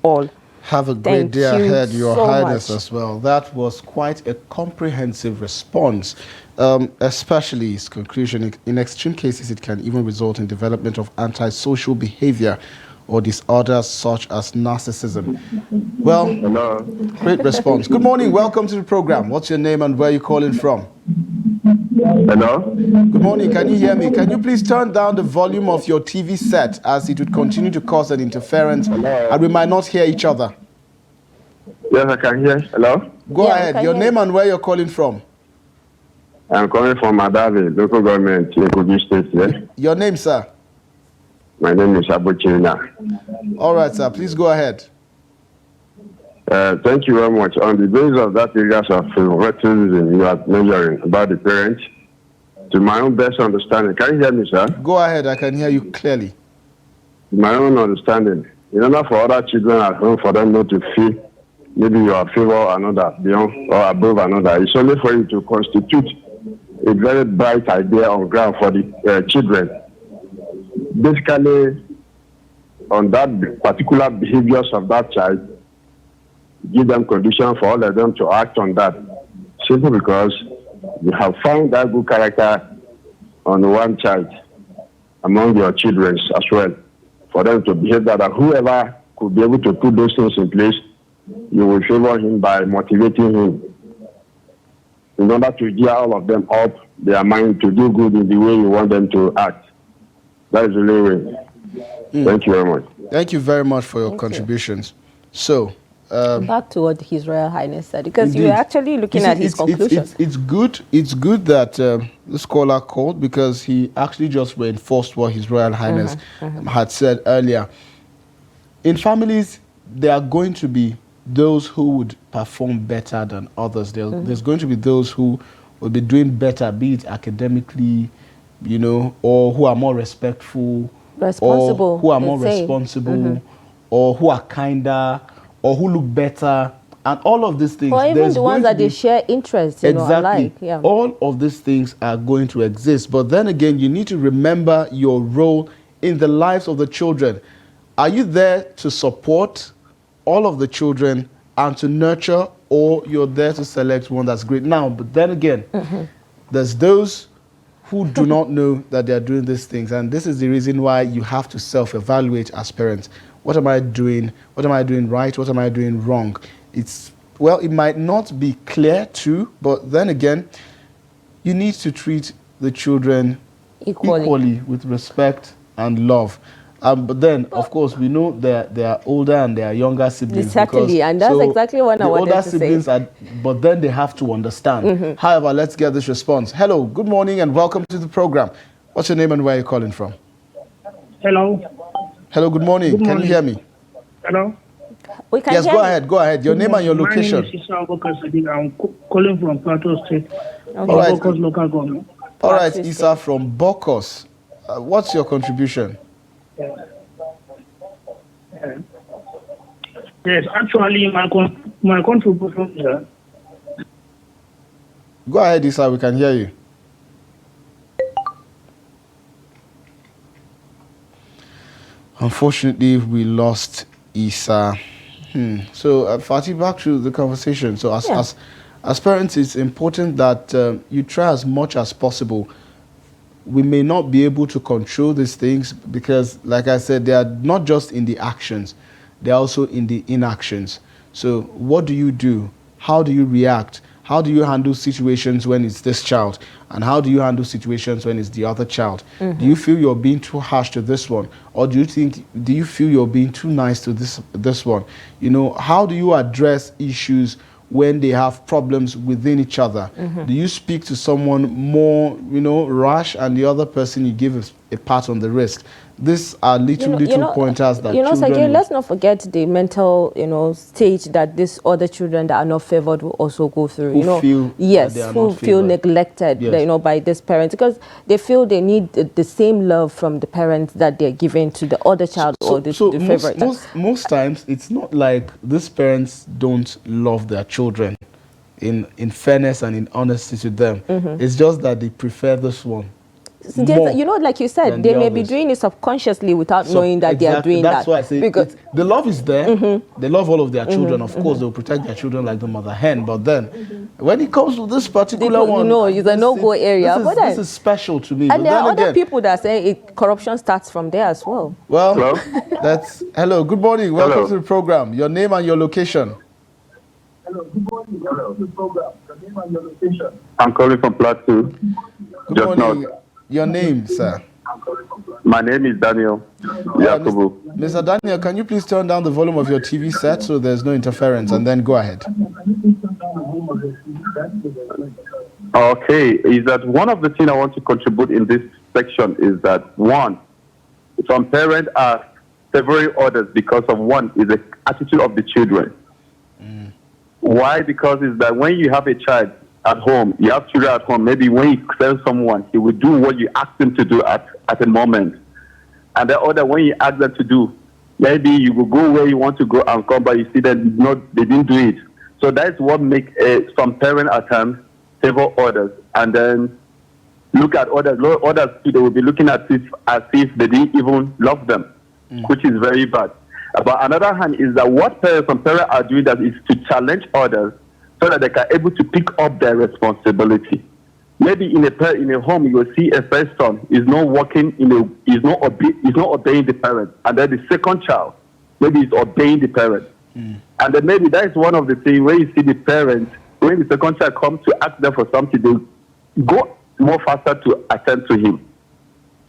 all. Have a great day ahead, Your Highness, as well. That was quite a comprehensive response, especially his conclusion. In extreme cases, it can even result in development of antisocial behavior or disorders such as narcissism. Well, great response. Good morning. Welcome to the program. What's your name and where are you calling from? Hello? Good morning. Can you hear me? Can you please turn down the volume of your TV set, as it would continue to cause an interference and we might not hear each other? Yes, I can hear. Hello? Go ahead. Your name and where you're calling from. I'm calling from Madavi, local government in Kogi State. Yes? Your name, sir? My name is Abuchina. All right, sir. Please go ahead. Thank you very much. On the basis of that areas of favoritism you are measuring about the parents, to my own best understanding, can you hear me, sir? Go ahead. I can hear you clearly. To my own understanding, in order for other children at home, for them not to feel maybe you are favor another, beyond or above another, it's only for you to constitute a very bright idea on ground for the children. Basically, on that particular behaviors of that child, give them condition for all of them to act on that. Simply because you have found that good character on one child among your children as well, for them to behave that, and whoever could be able to put those things in place, you will favor him by motivating him in order to gear all of them up, their mind to do good in the way you want them to act. That is the only way. Thank you very much. Thank you very much for your contributions. So, back to what His Royal Highness said, because indeed, you're actually looking at his conclusion. It's good that the scholar called, because he actually just reinforced what His Royal Highness had said earlier. In families, there are going to be those who would perform better than others. There's going to be those who will be doing better, be it academically, or who are more responsible, or who are more responsible, or who are kinder, or who look better, and all of these things. Or even the ones that they share interests, exactly. alike. Yeah. All of these things are going to exist. But then again, you need to remember your role in the lives of the children. Are you there to support all of the children and to nurture, or you're there to select one that's great? Now, but then again, there's those who do not know that they are doing these things, and this is the reason why you have to self-evaluate as parents. What am I doing? What am I doing right? What am I doing wrong? It might not be clear too, but then again, you need to treat the children equally with respect and love. But then, of course, we know they are older and they are younger siblings. Exactly, and that's exactly what I wanted to say. The older siblings but then they have to understand. However, let's get this response. Hello, good morning and welcome to the program. What's your name and where are you calling from? Hello. Hello, good morning. Good morning. Can you hear me? Hello. We can yes, hear go you. ahead. Go ahead. Your name and your location. My name is Issa. I'm calling from Plateau State. All right. Bokos local government. All right, Issa from Bokos. What's your contribution? Yes, actually, my contribution here. Go ahead, Issa. We can hear you. Unfortunately, we lost Issa. So, Fatih, back to the conversation. So, as parents, it's important that you try as much as possible. We may not be able to control these things because, like I said, they are not just in the actions, they're also in the inactions. So what do? How do you react? How do you handle situations when it's this child? And how do you handle situations when it's the other child? Do you feel you're being too harsh to this one? Or do you feel you're being too nice to this one? How do you address issues when they have problems within each other? Do you speak to someone more, rash, and the other person you give a pat on the wrist? These are little pointers that children... let's not forget the mental, stage that these other children that are not favored will also go through. Who feel neglected, by these parents, because they feel they need the same love from the parents that they're giving to the other child or the favorite. Most times, it's not like these parents don't love their children. In fairness and in honesty to them, it's just that they prefer this one. Like you said, they may be doing it subconsciously without knowing that they are doing that. That's why I say because the love is there. They love all of their children. Of course, they'll protect their children like the mother hen. But then, when it comes to this particular one, it's a no-go area. This is special to me. And there are other people that say corruption starts from there as well. Well, hello. Good morning. Welcome to the program. Your name and your location. Hello. Good morning. Welcome to the program. Your name and your location. I'm calling from Plateau. Good morning. Your name, sir? My name is Daniel. Mr. Daniel, can you please turn down the volume of your TV set so there's no interference, and then go ahead. Okay, is that one of the things I want to contribute in this section is that one, some parents are favoring others because of one is the attitude of the children. Why? Because it's that when you have a child at home, you have children at home, maybe when you tell someone, he will do what you ask him to do at a moment. And the other, when you ask them to do, maybe you will go where you want to go and come, but you see that they didn't do it. So that's what makes some parents at times favor others, and then look at others. Others too, they will be looking at it as if they didn't even love them, which is very bad. But another hand is that what some parents are doing that is to challenge others so that they can able to pick up their responsibility. Maybe in a home you will see a first son is not working is not obeying the parent, and then the second child maybe is obeying the parent, and then maybe that is one of the things where you see the parents when the second child comes to ask them for something, they go more faster to attend to him,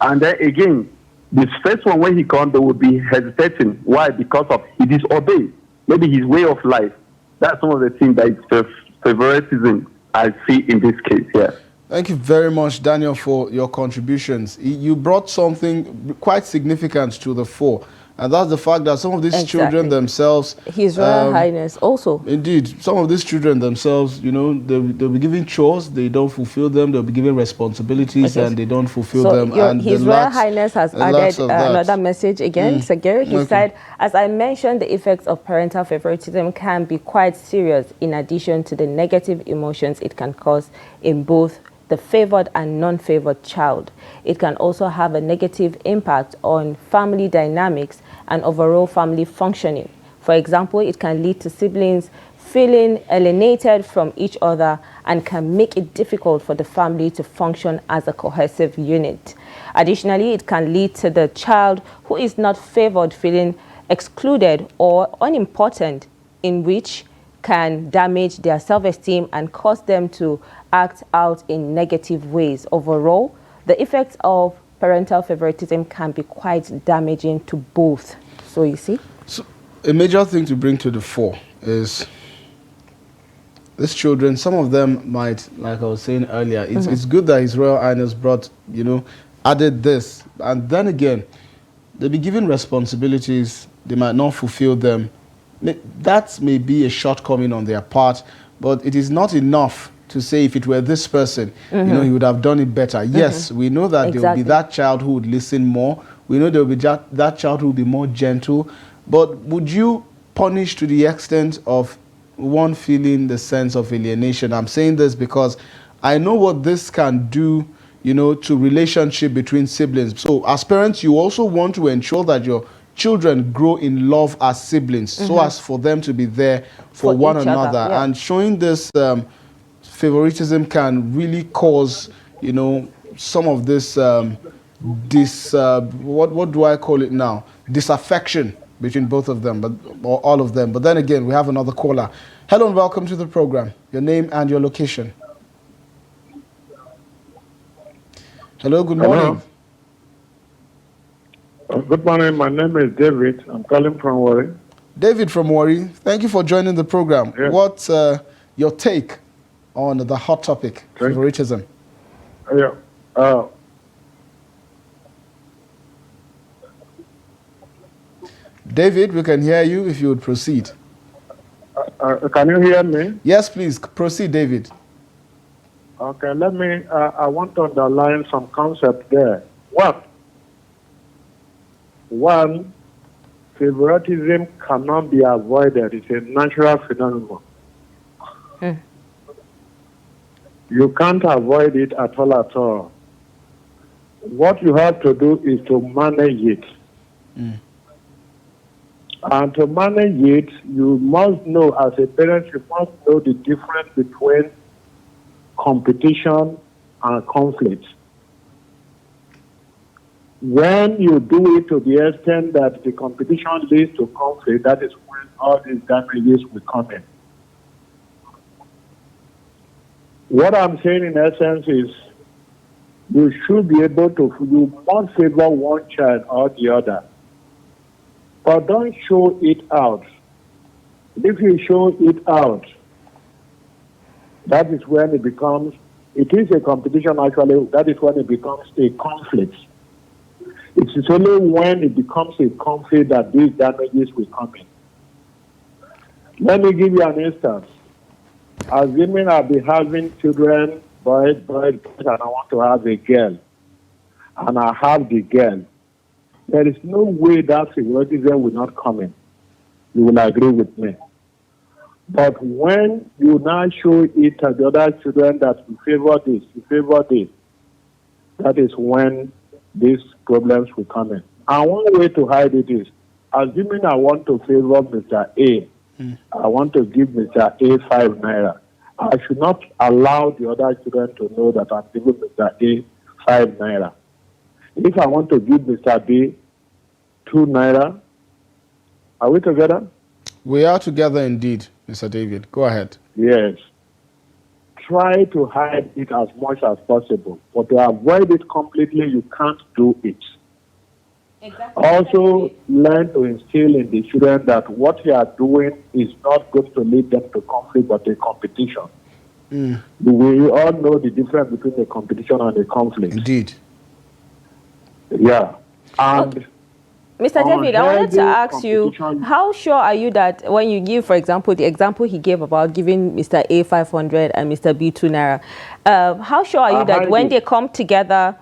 and then again this first one when he comes they will be hesitating. Why? Because of he disobeyed maybe his way of life. That's one of the things that is favoritism I see in this case here. Thank you very much, Daniel, for your contributions. You brought something quite significant to the fore, and that's the fact that some of these children themselves... His Royal Highness also. Indeed. Some of these children themselves, you know, they'll be given chores, they don't fulfill them, they'll be given responsibilities, and they don't fulfill them. And His Royal Highness has added another message again. Sagir, he said, as I mentioned, the effects of parental favoritism can be quite serious in addition to the negative emotions it can cause in both the favored and non-favored child. It can also have a negative impact on family dynamics and overall family functioning. For example, it can lead to siblings feeling alienated from each other and can make it difficult for the family to function as a cohesive unit. Additionally, it can lead to the child who is not favored feeling excluded or unimportant, in which can damage their self-esteem and cause them to act out in negative ways. Overall, the effects of parental favoritism can be quite damaging to both. So you see? So a major thing to bring to the fore is these children, some of them might, like I was saying earlier, it's good that His Royal Highness brought, you know, added this. And then again, they'll be given responsibilities, they might not fulfill them. That may be a shortcoming on their part, but it is not enough to say if it were this person, you know, he would have done it better. Yes, we know that there will be that child who would listen more. We know there will be that child who will be more gentle. But would you punish to the extent of one feeling the sense of alienation? I'm saying this because I know what this can do, you know, to relationship between siblings. So as parents, you also want to ensure that your children grow in love as siblings, so as for them to be there for one another. And showing this favoritism can really cause, you know, some of this, what do I call it now? Disaffection between both of them, or all of them. But then again, we have another caller. Hello and welcome to the program. Your name and your location. Hello, good morning. Good morning. My name is David. I'm calling from Warri. David from Warri. Thank you for joining the program. Yes. What's your take on the hot topic, favoritism? David, we can hear you if you would proceed. Can you hear me? Yes, please. Proceed, David. Okay, let me, I want to underline some concept there. One, favoritism cannot be avoided. It's a natural phenomenon. You can't avoid it at all. What you have to do is to manage it. And to manage it, you must know, as a parent, you must know the difference between competition and conflict. When you do it to the extent that the competition leads to conflict, that is when all these damages will come in. What I'm saying in essence is you should be able to, you must favor one child or the other, but don't show it out. If you show it out, that is when it becomes it is a competition actually. That is when it becomes a conflict. It is only when it becomes a conflict that these damages will come in. Let me give you an instance. Assuming I'll be having children, boys, and I want to have a girl, and I have the girl, there is no way that favoritism will not come in. You will agree with me. But when you now show it to the other children that you favor this, that is when these problems will come in. And one way to hide it is, assuming I want to favor Mr. A, I want to give Mr. A 5 naira. I should not allow the other children to know that I'm giving Mr. A 5 naira. If I want to give Mr. B 2 naira, are we together? We are together indeed, Mr. David. Go ahead. Yes. Try to hide it as much as possible. But to avoid it completely, you can't do it. Exactly. Also, learn to instill in the children that what you are doing is not going to lead them to conflict, but a competition. We all know the difference between a competition and a conflict. Indeed. Yeah. And Mr. David, I wanted to ask you, how sure are you that when you give, for example, the example he gave about giving Mr. A 500 and Mr. B 2 naira, how sure are you that when they come together,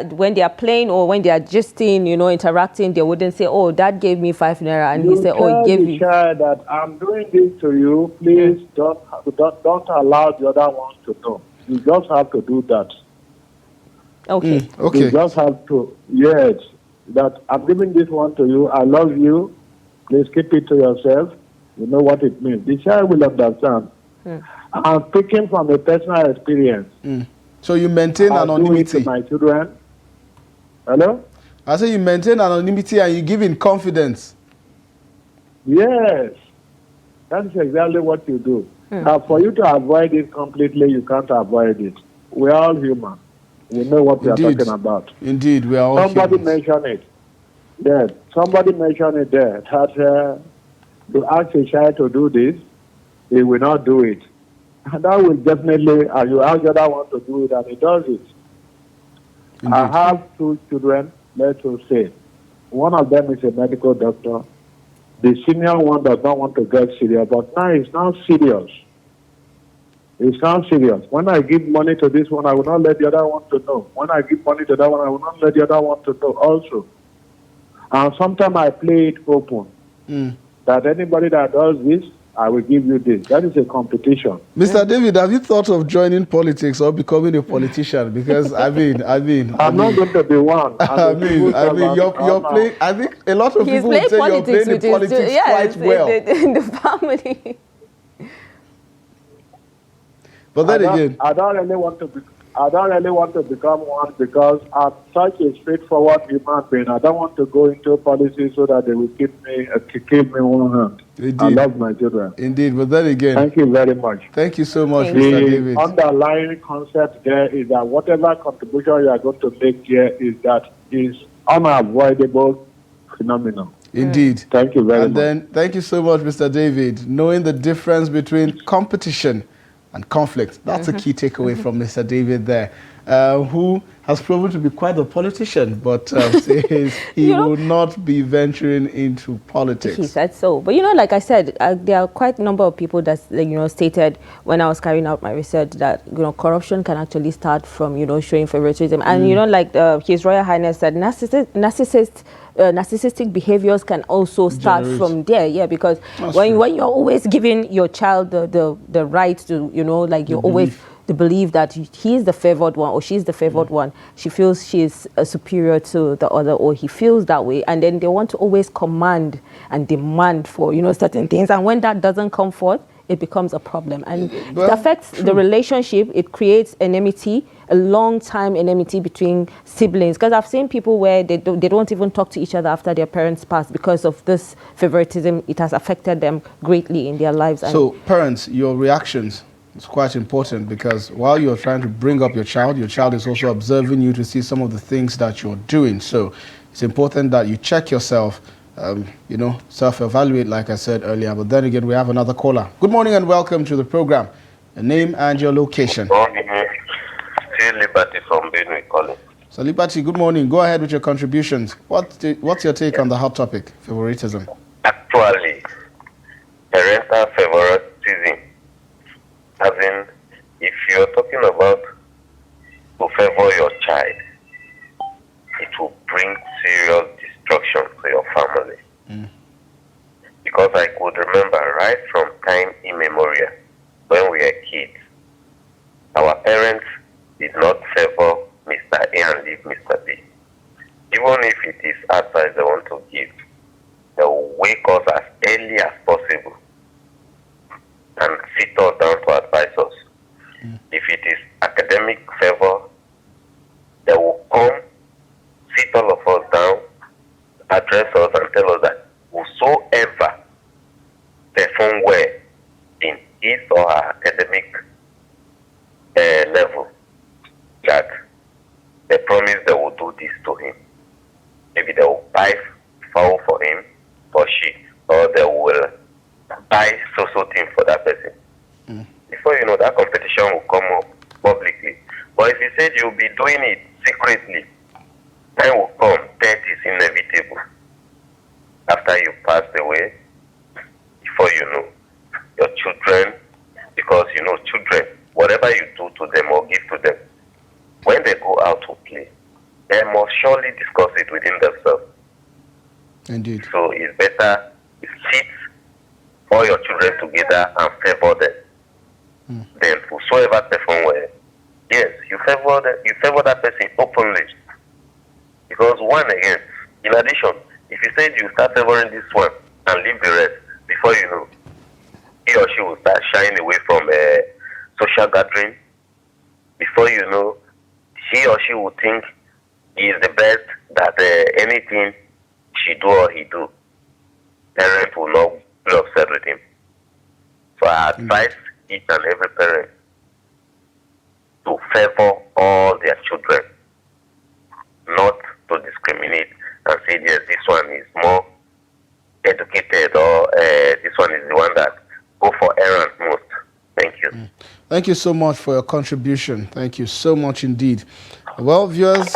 when they are playing or when they are gisting, interacting, they wouldn't say, oh, Dad gave me 5 naira, and he said, oh, he gave you. That I'm doing this to you, please don't allow the other ones to know. You just have to do that. Okay. Okay. You just have to, yes, that I'm giving this one to you, I love you, please keep it to yourself. You know what it means. The child will understand. I'm speaking from a personal experience. So you maintain anonymity. To my children. Hello? I say you maintain anonymity and you give in confidence. Yes. That's exactly what you do. Now, for you to avoid it completely, you can't avoid it. We're all human. We know what we are talking about. Indeed, we are all Somebody humans. mentioned it. Yes, somebody mentioned it there. That to ask a child to do this, he will not do it. And that will definitely, you ask the other one to do it, and he does it. Indeed. I have 2 children, let's say. One of them is a medical doctor. The senior one does not want to get serious, but now he's now serious. It's not serious. When I give money to this one, I will not let the other one to know. When I give money to that one, I will not let the other one to know also. And sometimes I play it open. That anybody that does this, I will give you this. That is a competition. Mr. David, have you thought of joining politics or becoming a politician? Because I'm not going to be one. You're playing. I think a lot of people would say you're playing in politics quite well. In the family. But then again, I don't really want to become one because I'm such a straightforward human being. I don't want to go into politics so that they will keep me one hand. Indeed. I love my children. Indeed, but then again, thank you very much. Thank you so much, Mr. David. The underlying concept there is that whatever contribution you are going to make here is unavoidable phenomenon. Indeed. Thank you very much. And then, thank you so much, Mr. David. Knowing the difference between competition and conflict. That's a key takeaway from Mr. David there, who has proven to be quite a politician, but says he will not be venturing into politics. He said so. But, like I said, there are quite a number of people that, stated when I was carrying out my research that, corruption can actually start from, showing favoritism. And, like His Royal Highness said, narcissistic behaviors can also start from there, because when you're always giving your child the right to, you're always to believe that he is the favored one or she's the favored one, she feels she's superior to the other, or he feels that way, and then they want to always command and demand for certain things, and when that doesn't come forth, it becomes a problem, and it affects the relationship. It creates enmity, a long time enmity between siblings, because I've seen people where they don't even talk to each other after their parents pass because of this favoritism. It has affected them greatly in their lives. So parents, your reactions is quite important, because while you're trying to bring up your child is also observing you to see some of the things that you're doing. So it's important that you check yourself, self-evaluate, like I said earlier. But then again, we have another caller. Good morning and welcome to the program. Your name and your location. from Benue calling. So Liberty, good morning. Go ahead with your contributions. What's your take on the hot topic, favoritism? Actually, parental favoritism, as in, if you're talking about to favor your child, it will bring serious destruction to your family. Because I could remember right from time immemorial, when we were kids, our parents did not favor Mr. A and leave Mr. B. Even if it is advice they want to give, they will wake us as early as possible and sit us down to advise us. If it is academic favor, they will come, sit all of us down, address us and tell us that whosoever perform well in his or her academic level, that they promise they will do this to him. Maybe they will buy fowl for him or she, or they will buy so thing for that person. Before you know, that competition will come up publicly. But if you said you'll be doing it secretly, time will come, death is inevitable. After you passed away, before you know, your children, because you know children, whatever you do to them or give to them, when they go out to play, they must surely discuss it within themselves. Indeed. So it's better you sit all your children together and favor them. Then whosoever perform well, yes, you favor that person openly. Because one again, in addition, if you said you start favoring this one and leave the rest, before you know, he or she will start shying away from a social gathering. Before you know, he or she will think he is the best, that anything she do or he do, parents will not be upset with him. So I advise each and every parent to favor all their children, not to discriminate and say, yes, this one is more educated or this one is the one that go for errands most. Thank you. Thank you so much for your contribution. Thank you so much indeed. Well, viewers,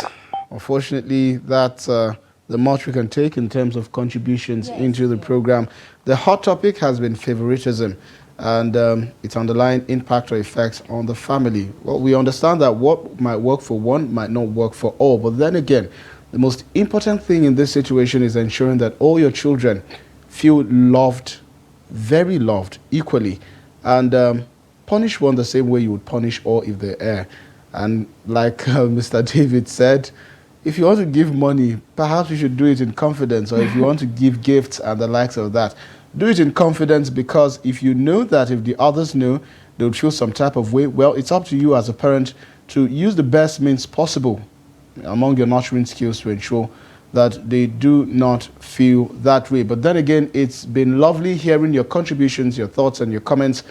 unfortunately, that's the much we can take in terms of contributions into the program. The hot topic has been favoritism and its underlying impact or effects on the family. Well, we understand that what might work for one might not work for all. But then again, the most important thing in this situation is ensuring that all your children feel loved, very loved, equally, and punish one the same way you would punish all if they err. And like Mr. David said, if you want to give money, perhaps you should do it in confidence, or if you want to give gifts and the likes of that, do it in confidence, because if you know that if the others know, they'll feel some type of way, well, it's up to you as a parent to use the best means possible among your nurturing skills to ensure that they do not feel that way. But then again, it's been lovely hearing your contributions, your thoughts and your comments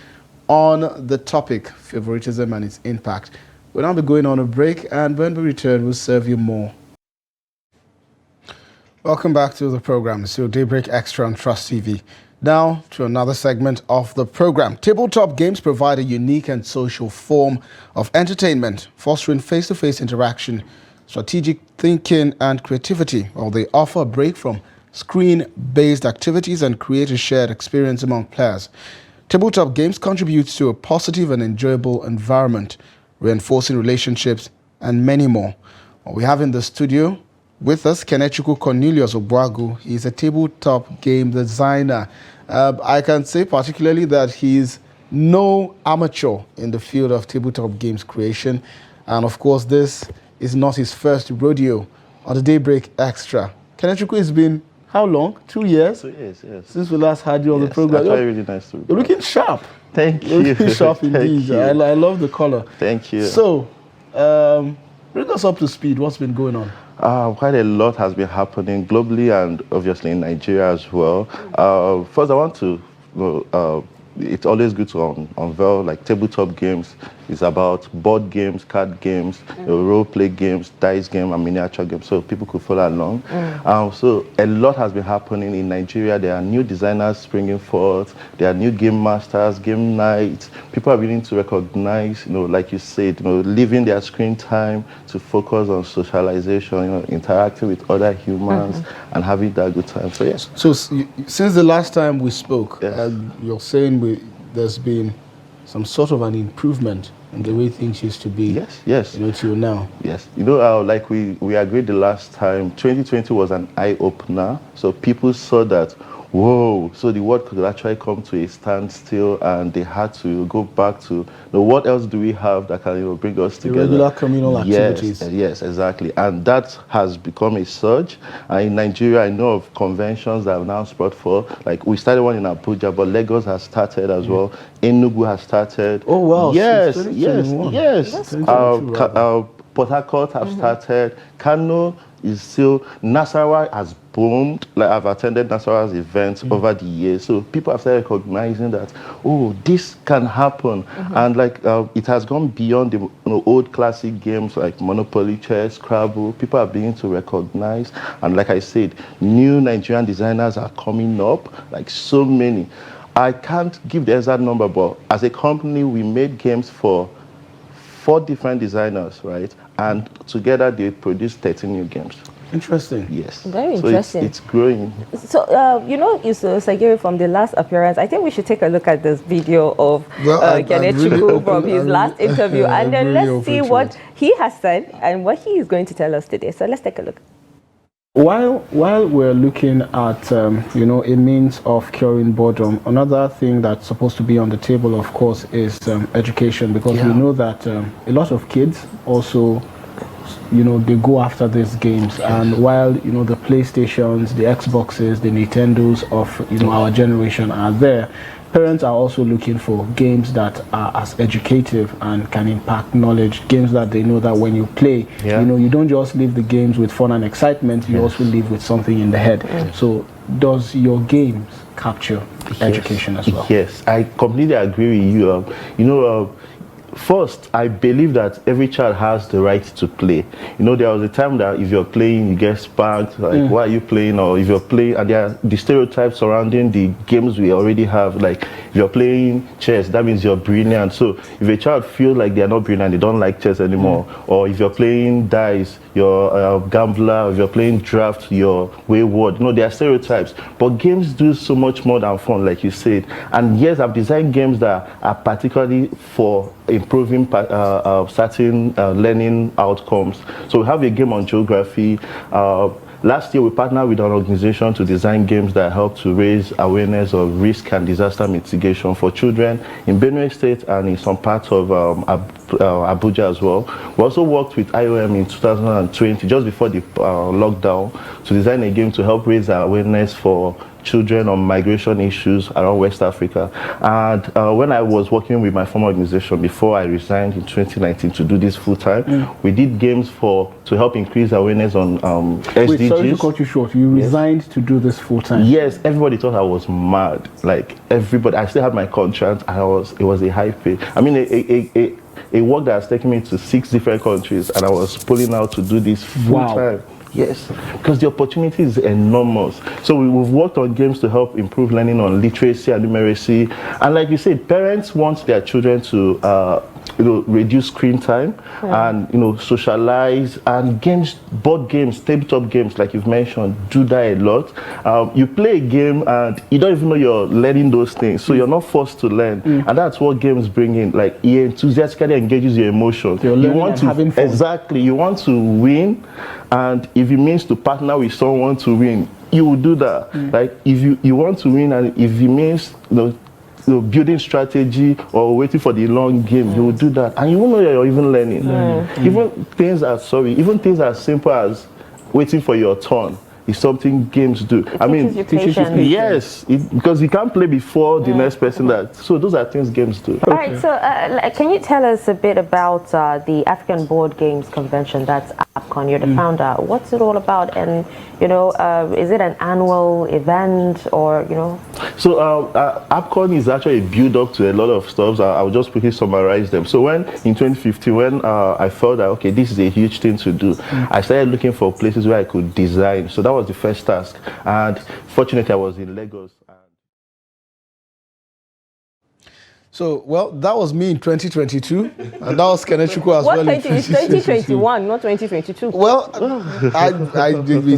on the topic, favoritism and its impact. We'll now be going on a break, and when we return, we'll serve you more. Welcome back to the program. It's your Daybreak Extra on Trust TV. Now to another segment of the program. Tabletop games provide a unique and social form of entertainment, fostering face-to-face interaction, strategic thinking and creativity, while they offer a break from screen-based activities and create a shared experience among players. Tabletop games contribute to a positive and enjoyable environment, reinforcing relationships and many more. We have in the studio with us Kenechukwu Cornelius Obuagu. He's a tabletop game designer. I can say particularly that he's no amateur in the field of tabletop games creation. And of course, this is not his first rodeo on the Daybreak Extra. Kenechukwu, it's been how long? 2 years? 2 years, yes. Since we last had you on the program. That's really nice to be. You're looking sharp. Thank you. You're looking sharp indeed. Thank you. I love the color. Thank you. So, bring us up to speed. What's been going on? Quite a lot has been happening globally and obviously in Nigeria as well. First, I want to, it's always good to unveil like tabletop games It's about board games, card games, role play games, dice game, and miniature games, so people could follow along. So a lot has been happening in Nigeria. There are new designers springing forth. There are new game masters, game nights. People are willing to recognize, like you said, leaving their screen time to focus on socialization, interacting with other humans and having that good time. So yes. So since the last time we spoke, you're saying there's been some sort of an improvement in the way things used to be. Yes. Till now. Yes. Like we agreed the last time, 2020 was an eye-opener. So people saw that, whoa, so the world could actually come to a standstill, and they had to go back to, what else do we have that can bring us together? Regular communal activities. Yes, exactly. And that has become a surge. And in Nigeria, I know of conventions that have now spread for, like we started one in Abuja, but Lagos has started as well. Enugu has started. Oh, wow. Yes. Right. Port Harcourt have started. Kano is still, Nasarawa has boomed. Like I've attended Nasarawa's events over the years, so people have started recognizing that, this can happen, and like it has gone beyond the old classic games like Monopoly, chess, Scrabble. People are beginning to recognize, and like I said, new Nigerian designers are coming up, like so many. I can't give the exact number, but as a company, we made games for 4 different designers, right? And together they produced 13 new games. Interesting. Yes. Very interesting. So it's growing. So, Sagiri, from the last appearance, I think we should take a look at this video of Kenechukwu from his last interview, and then let's see what he has said and what he is going to tell us today. So let's take a look. While we're looking at a means of curing boredom, another thing that's supposed to be on the table, of course, is education, because we know that a lot of kids also they go after these games, and while the PlayStations, the Xboxes, the Nintendos of our generation are there, parents are also looking for games that are as educative and can impact knowledge, games that they know that when you play, you don't just leave the games with fun and excitement, you also leave with something in the head. So does your games capture education as well? Yes, I completely agree with you. First, I believe that every child has the right to play. There was a time that if you're playing, you get spanked, like, why are you playing? Or if you're playing, and there are the stereotypes surrounding the games we already have, like, if you're playing chess, that means you're brilliant. So if a child feels like they're not brilliant, they don't like chess anymore. Or if you're playing dice, you're a gambler. If you're playing draft, you're wayward. There are stereotypes. But games do so much more than fun, like you said. And yes, I've designed games that are particularly for improving certain learning outcomes. So we have a game on geography. Last year, we partnered with an organization to design games that help to raise awareness of risk and disaster mitigation for children in Benue State and in some parts of Abuja as well. We also worked with IOM in 2020, just before the lockdown, to design a game to help raise awareness for children on migration issues around West Africa. And when I was working with my former organization before I resigned in 2019 to do this full time, we did games to help increase awareness on SDGs. Wait, sorry to cut you short. You resigned to do this full time? Yes, everybody thought I was mad. Like everybody, I still had my contract, and it was a high pay. I mean, a work that has taken me to 6 different countries, and I was pulling out to do this full time. Yes, because the opportunity is enormous. So we've worked on games to help improve learning on literacy and numeracy. And like you said, parents want their children to reduce screen time and socialize, and games, board games, tabletop games, like you've mentioned, do that a lot. You play a game and you don't even know you're learning those things, so you're not forced to learn. And that's what games bring in. Like, it enthusiastically engages your emotions. You want to having fun. Exactly, you want to win, and if it means to partner with someone to win, you will do that. Like, if you want to win, and if it means building strategy or waiting for the long game, you will do that, and you won't know you're even learning. Even things as simple as waiting for your turn is something games do. It teaches you patience. Yes, because you can't play before the next person. So those are things games do. All right, so can you tell us a bit about the African Board Games Convention? That's AFCON. You're the founder. What's it all about? And is it an annual event, or So APCON is actually a build-up to a lot of stuff. I'll just quickly summarize them. So when in 2015, when I felt that, okay, this is a huge thing to do, I started looking for places where I could design. So that was the first task. And fortunately, I was in Lagos. So, well, that was me in 2022, and that was Kenechukwu as well in 2022. It's 2021, not 2022. Well,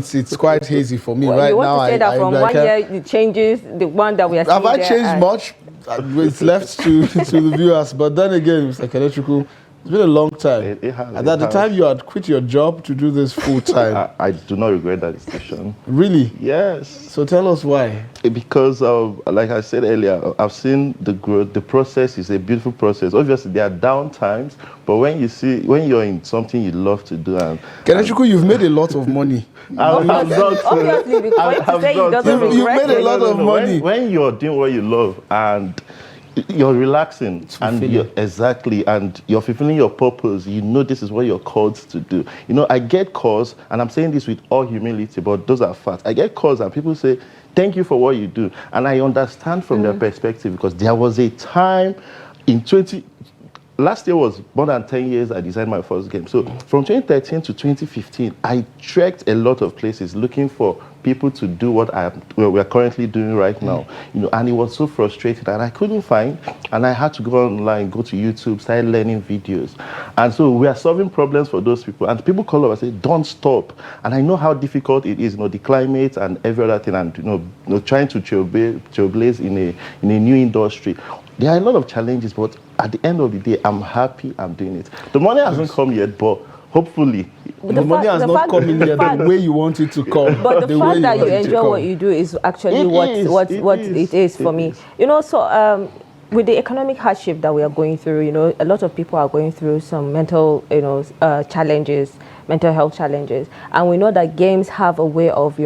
it's quite hazy for me right you want now. To say that from 1 year, it changes the one that we are seeing. Have I changed much? It's left to the viewers, but then again, Mr. Kenechukwu, it's been a long time. It has. And at the time you had quit your job to do this full time. I do not regret that decision. Really? Yes. So tell us why. Because like I said earlier, I've seen the growth. The process is a beautiful process. Obviously, there are down times, but when you're in something you love to do, and Kenechukwu, you've made a lot of money. Obviously, because to say he doesn't regret. You've made a lot of money. When you're doing what you love and you're relaxing and you're fulfilling your purpose, you know this is what you're called to do. You know, I get calls, and I'm saying this with all humility, but those are facts. I get calls and people say, thank you for what you do. And I understand from their perspective, because there was a time in last year was more than 10 years I designed my first game. So from 2013 to 2015, I trekked a lot of places looking for people to do what we're currently doing right now. You know, and it was so frustrating, and I couldn't find, and I had to go online, go to YouTube, start learning videos. And so we are solving problems for those people. And people call up and say, don't stop. And I know how difficult it is, you know, the climate and every other thing, and you know trying to trailblaze in a new industry. There are a lot of challenges, but at the end of the day, I'm happy I'm doing it. The money hasn't come yet, but hopefully. The money has not come in yet the way you want it to come. But the fact that you enjoy what you do is actually what it is for me. You know, so with the economic hardship that we are going through, you know, a lot of people are going through some mental, challenges, mental health challenges. And we know that games have a way of,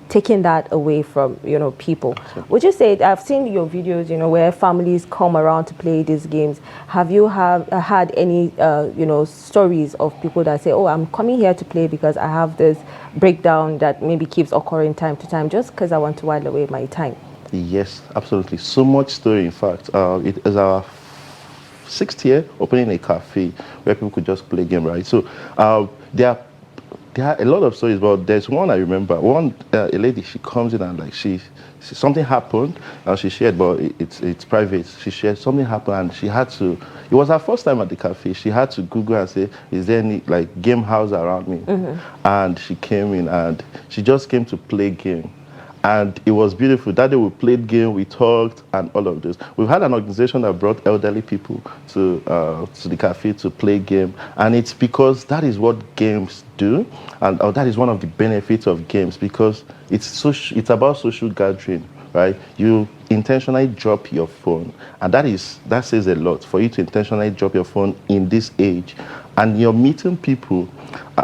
taking that away from, people. Would you say, I've seen your videos, where families come around to play these games. Have you had any, stories of people that say, oh, I'm coming here to play because I have this breakdown that maybe keeps occurring time to time just because I want to while away my time? Yes, absolutely. So much story, in fact. It is our 6th year opening a cafe where people could just play a game, right? So there are a lot of stories, but there's one I remember. A lady, she comes in and something happened, and she shared, but it's private. She shared something happened, and she had to. It was her first time at the cafe. She had to Google and say, "Is there any game house around me?" Mm-hmm. And she came in, and she just came to play game. And it was beautiful. That day we played game, we talked, and all of this. We've had an organization that brought elderly people to the cafe to play game. And it's because that is what games do. And that is one of the benefits of games, because it's about social gathering, right? You intentionally drop your phone. And that says a lot, for you to intentionally drop your phone in this age. And you're meeting people,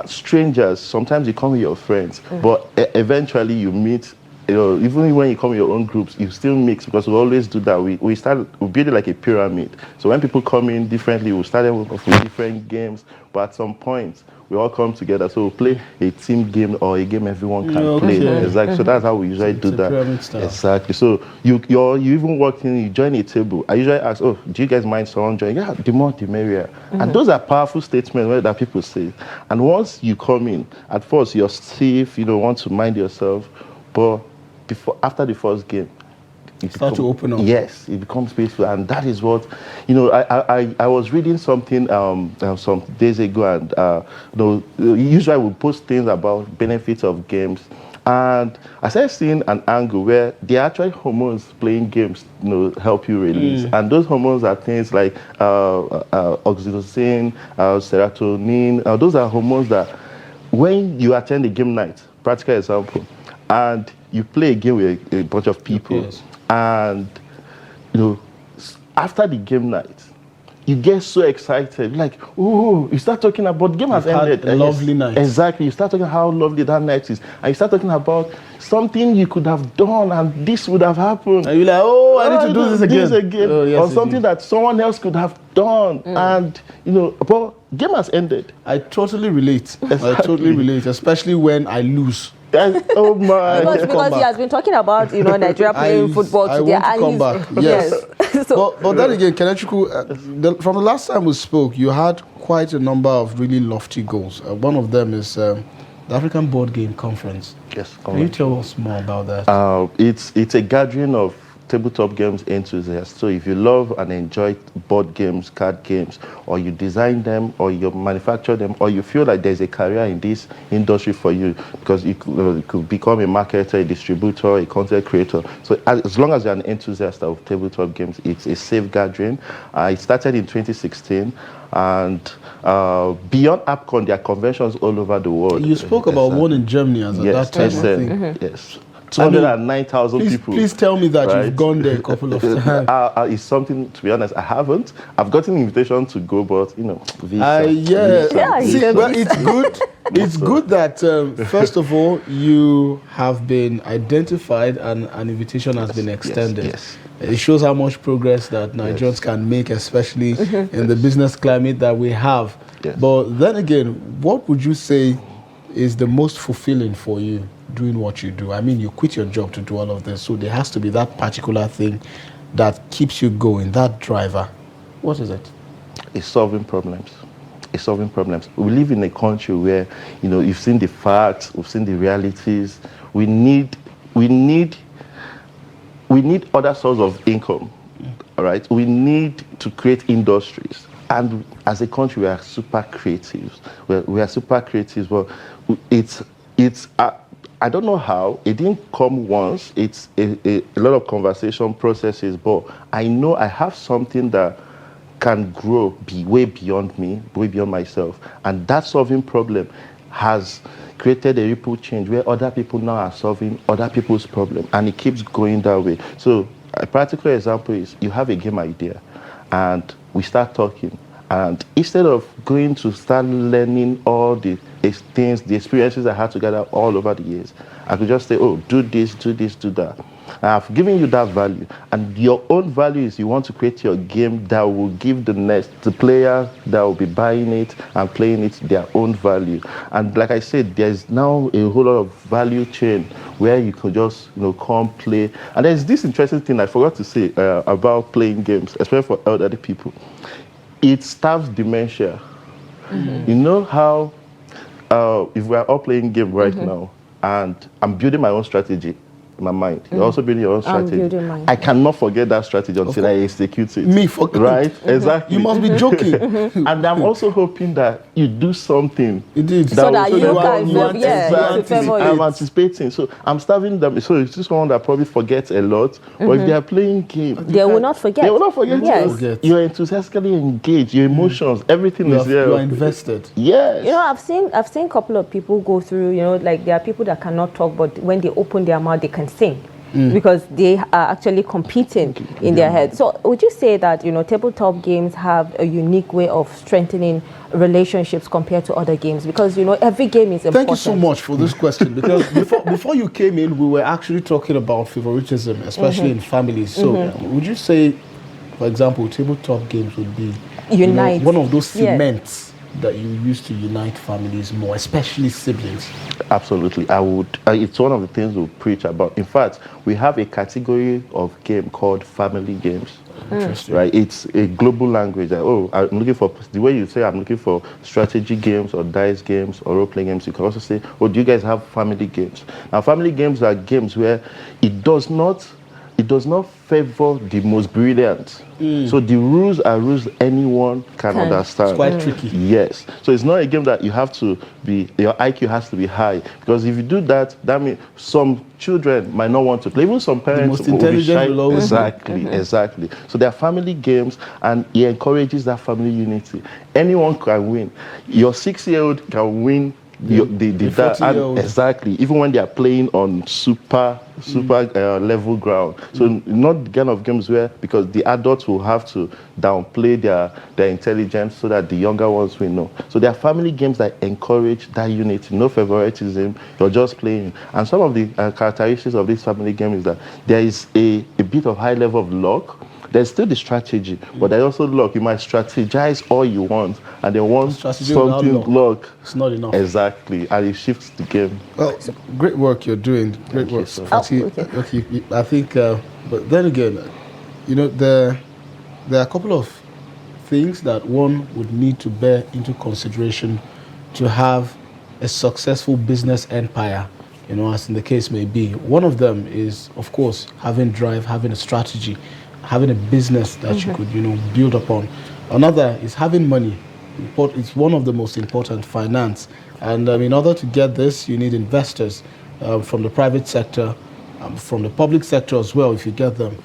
strangers. Sometimes you come with your friends, but eventually you meet. Even when you come in your own groups, you still mix, because we always do that. We build it like a pyramid. So when people come in differently, we start them with different games, but at some point, we all come together. So we play a team game or a game everyone can play. Exactly. So that's how we usually do that. Exactly. So you even walk in, you join a table. I usually ask, oh, do you guys mind someone joining? Yeah, the more the merrier. And those are powerful statements that people say. And once you come in, at first you're stiff, you don't want to mind yourself, but after the first game, it start to open up. Yes, it becomes peaceful, and that is what I was reading something some days ago, and usually we post things about benefits of games, and I started seeing an angle where the actual hormones playing games help you release, and those hormones are things like oxytocin, serotonin. Those are hormones that when you attend a game night, practical example, and you play a game with a bunch of people, and after the game night, you get so excited, like, oh, you start talking about game has ended. A lovely night. Exactly, you start talking how lovely that night is, and you start talking about something you could have done, and this would have happened. And you're like, oh, I need to do this again. Oh, yes, or something that someone else could have done, and but game has ended. I totally relate. I totally relate, especially when I lose. Oh my! Because he has been talking about Nigeria playing football today, I want to come back. Yes. But then again, Kenechukwu, from the last time we spoke, you had quite a number of really lofty goals. One of them is the African Board Game Conference. Yes. Can you tell us more about that? It's a gathering of tabletop games enthusiasts. So if you love and enjoy board games, card games, or you design them, or you manufacture them, or you feel like there's a career in this industry for you, because you could become a marketer, a distributor, a content creator. So as long as you're an enthusiast of tabletop games, it's a safe gathering. It started in 2016, and beyond AppCon, there are conventions all over the world. You spoke about one in Germany as at that time, I think. Yes. 209,000 people. Please tell me that you've gone there a couple of times. It's something, to be honest, I haven't. I've gotten an invitation to go, but, visa. Well, it's good. It's good that, first of all, you have been identified and an invitation has been extended. Yes. It shows how much progress that Nigerians can make, especially in the business climate that we have. Yes. But then again, what would you say is the most fulfilling for you doing what you do? I mean, you quit your job to do all of this, so there has to be that particular thing that keeps you going, that driver. What is it? It's solving problems. It's solving problems. We live in a country where, you've seen the facts, we've seen the realities. We need other sources of income, all right? We need to create industries. And as a country, we are super creative. We are super creative. Well, it's I don't know how. It didn't come once. It's a lot of conversation processes, but I know I have something that can grow, be way beyond me, way beyond myself. And that solving problem has created a ripple change where other people now are solving other people's problem, and it keeps going that way. So a practical example is you have a game idea, and we start talking. And instead of going to start learning all the things, the experiences I had together all over the years, I could just say, oh, do this, do that. And I've given you that value. And your own value is you want to create your game that will give the player that will be buying it and playing it their own value. And like I said, there's now a whole lot of value chain where you could just, come play. And there's this interesting thing I forgot to say about playing games, especially for elderly people. It stops dementia. You know how if we are all playing game right now, and I'm building my own strategy in my mind, you're also building your own strategy. I cannot forget that strategy until I execute it. Right? Exactly. You must be joking. And I'm also hoping that you do something. Indeed. So that you can I'm anticipating. So I'm starving them. So it's just one that probably forgets a lot. But if they are playing game, they will not forget. They will not forget. Yes. You're enthusiastically engaged. Your emotions, everything is there. You are invested. Yes. I've seen a couple of people go through. Like there are people that cannot talk, but when they open their mouth, they can sing. Because they are actually competing in their head. So would you say that, tabletop games have a unique way of strengthening relationships compared to other games? Because, every game is important. Thank you so much for this question. Because before you came in, we were actually talking about favoritism, especially in families. So would you say, for example, tabletop games would be one of those cements that you use to unite families more, especially siblings? Absolutely. I would. It's one of the things we preach about. In fact, we have a category of game called family games. Interesting. Right? It's a global language. I'm looking for, the way you say I'm looking for strategy games or dice games or role-playing games, you can also say, oh, do you guys have family games? Now, family games are games where it does not favor the most brilliant. So the rules are rules anyone can understand. It's quite tricky. Yes. So it's not a game that you have to be, your IQ has to be high. Because if you do that, that means some children might not want to play. Even some parents the most intelligent will always Exactly. So there are family games, and it encourages that family unity. Anyone can win. Your 6-year-old can win exactly, even when they are playing on super level ground. So not the kind of games where, because the adults will have to downplay their intelligence so that the younger ones will know. So there are family games that encourage that unity, no favoritism, you're just playing. And some of the characteristics of this family game is that there is a bit of high level of luck. there's still the strategy, but there's also luck. You might strategize all you want, and then once Strategy something without luck, it's not enough. Exactly, and it shifts the game. Well, great work you're doing. Great work. Okay. I think, but then again, you know, there are a couple of things that one would need to bear into consideration to have a successful business empire, you know, as in the case may be. One of them is, of course, having drive, having a strategy, having a business that you could, you know, build upon. Another is having money. It's one of the most important, finance. And in order to get this, you need investors from the private sector, from the public sector as well, if you get them.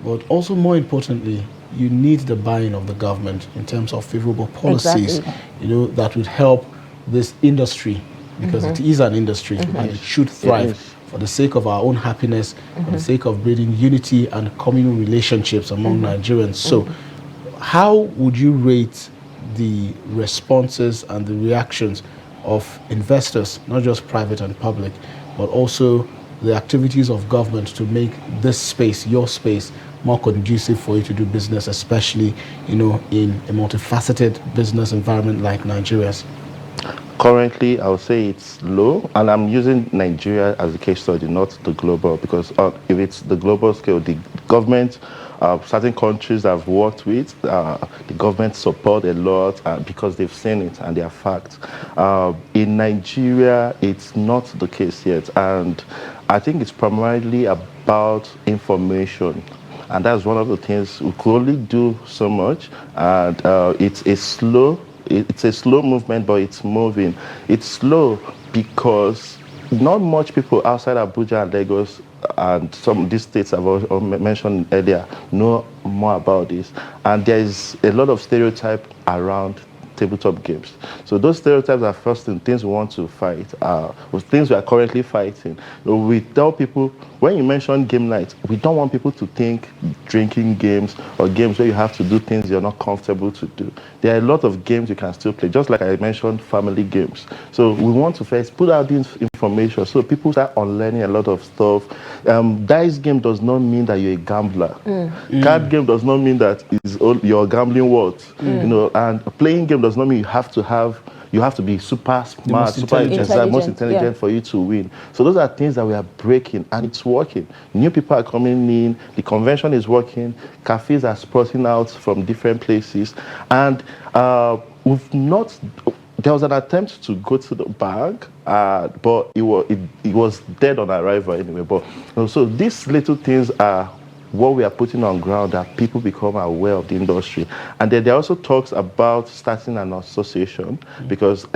But also, more importantly, you need the buy-in of the government in terms of favorable policies, you know, that would help this industry, because it is an industry and it should thrive for the sake of our own happiness, for the sake of building unity and communal relationships among Nigerians. So, how would you rate the responses and the reactions of investors, not just private and public, but also the activities of government to make this space, your space, more conducive for you to do business, especially, you know, in a multifaceted business environment like Nigeria's? Currently, I would say it's low, and I'm using Nigeria as a case study, not the global, because if it's the global scale, the government, certain countries I've worked with, the government support a lot because they've seen it and they are facts. In Nigeria, it's not the case yet, and I think it's primarily about information. And that's one of the things we could only do so much, and it's a slow movement, but it's moving. It's slow because not much people outside Abuja and Lagos and some of these states I've mentioned earlier know more about this. And there is a lot of stereotype around tabletop games. So those stereotypes are first in things we want to fight, with things we are currently fighting. We tell people, when you mention game night, we don't want people to think drinking games or games where you have to do things you're not comfortable to do. There are a lot of games you can still play, just like I mentioned, family games. So we want to first put out this information so people start unlearning a lot of stuff. Dice game does not mean that you're a gambler. Card game does not mean that you're gambling what? You know, and playing game does not mean you have to be super smart, super intelligent, most intelligent for you to win. So those are things that we are breaking, and it's working. New people are coming in, the convention is working, cafes are sprouting out from different places, and there was an attempt to go to the bank, but it was dead on arrival anyway. But so these little things are what we are putting on ground, that people become aware of the industry. And then there also talks about starting an association, because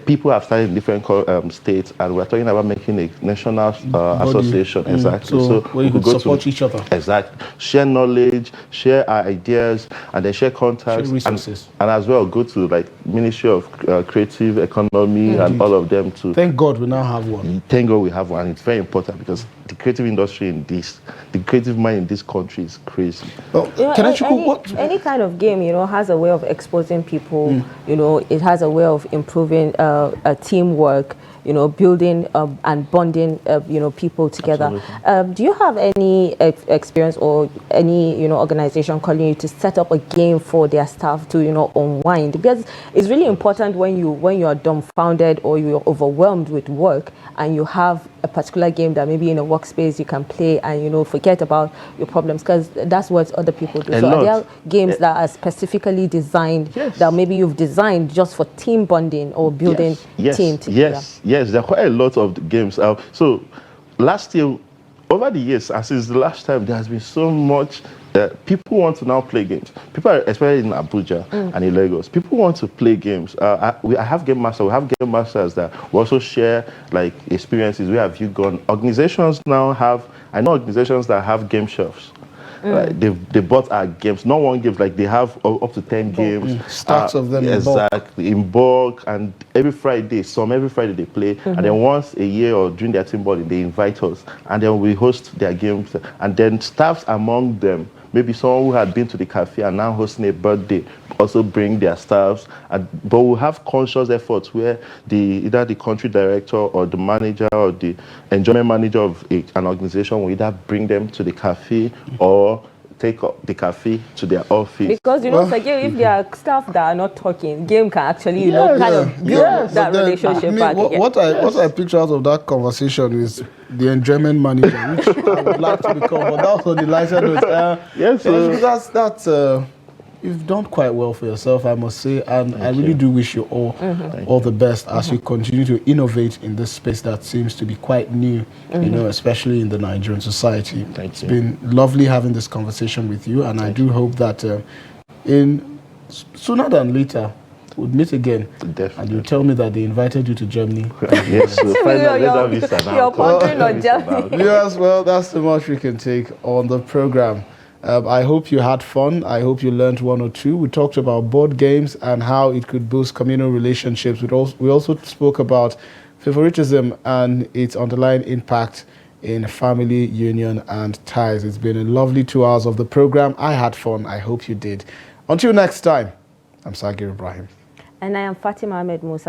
people have started in different states, and we're talking about making a national association. Exactly. So where you could support each other. Exactly. Share knowledge, share ideas, and then share contacts. Share resources. And as well, go to like Ministry of Creative Economy and all of them too. Thank God we now have one. Thank God we have one. It's very important, because the creative industry the creative mind in this country is crazy. Well, you know, any kind of game, you know, has a way of exposing people. You know, it has a way of improving teamwork, you know, building and bonding, you know, people together. Do you have any experience or any, you know, organization calling you to set up a game for their staff to, you know, unwind? Because it's really important when you are dumbfounded or you're overwhelmed with work, and you have a particular game that maybe in a workspace you can play and, you know, forget about your problems, because that's what other people do. So are there games that are specifically designed, that maybe you've designed just for team bonding or building team together? Yes, there are quite a lot of games. So last year, over the years, since the last time, there has been so much. People want to now play games. People, especially in Abuja and in Lagos, people want to play games. I have game masters. We have game masters that we also share like experiences. Where have you gone? Organizations now I know organizations that have game shelves. They bought our games, not one game, like they have up to 10 games. Stacks of them in bulk, and every Friday they play, and then once a year or during their team building, they invite us, and then we host their games, and then staffs among them, maybe someone who had been to the cafe and now hosting a birthday, also bring their staffs. But we'll have conscious efforts where either the country director or the manager or the enjoyment manager of an organization will either bring them to the cafe or take the cafe to their office. Because you know, if there are staff that are not talking, game can actually, you know, kind of build that relationship back again. What I picture out of that conversation is the enjoyment manager, which I would like to become. But that's on the lighter note. Yes, that's you've done quite well for yourself, I must say, and I really do wish you all the best as you continue to innovate in this space that seems to be quite new, you know, especially in the Nigerian society. It's been lovely having this conversation with you, and I do hope that in sooner than later we'll meet again. Definitely. And you tell me that they invited you to Germany. Yes, so you're pondering on Germany. Yes, well, that's the much we can take on the program. I hope you had fun. I hope you learned one or two. We talked about board games and how it could boost communal relationships. We also spoke about favoritism and its underlying impact in family, union, and ties. It's been a lovely 2 hours of the program. I had fun. I hope you did. Until next time, I'm Sagir Ibrahim. And I am Fatima Ahmed Musa.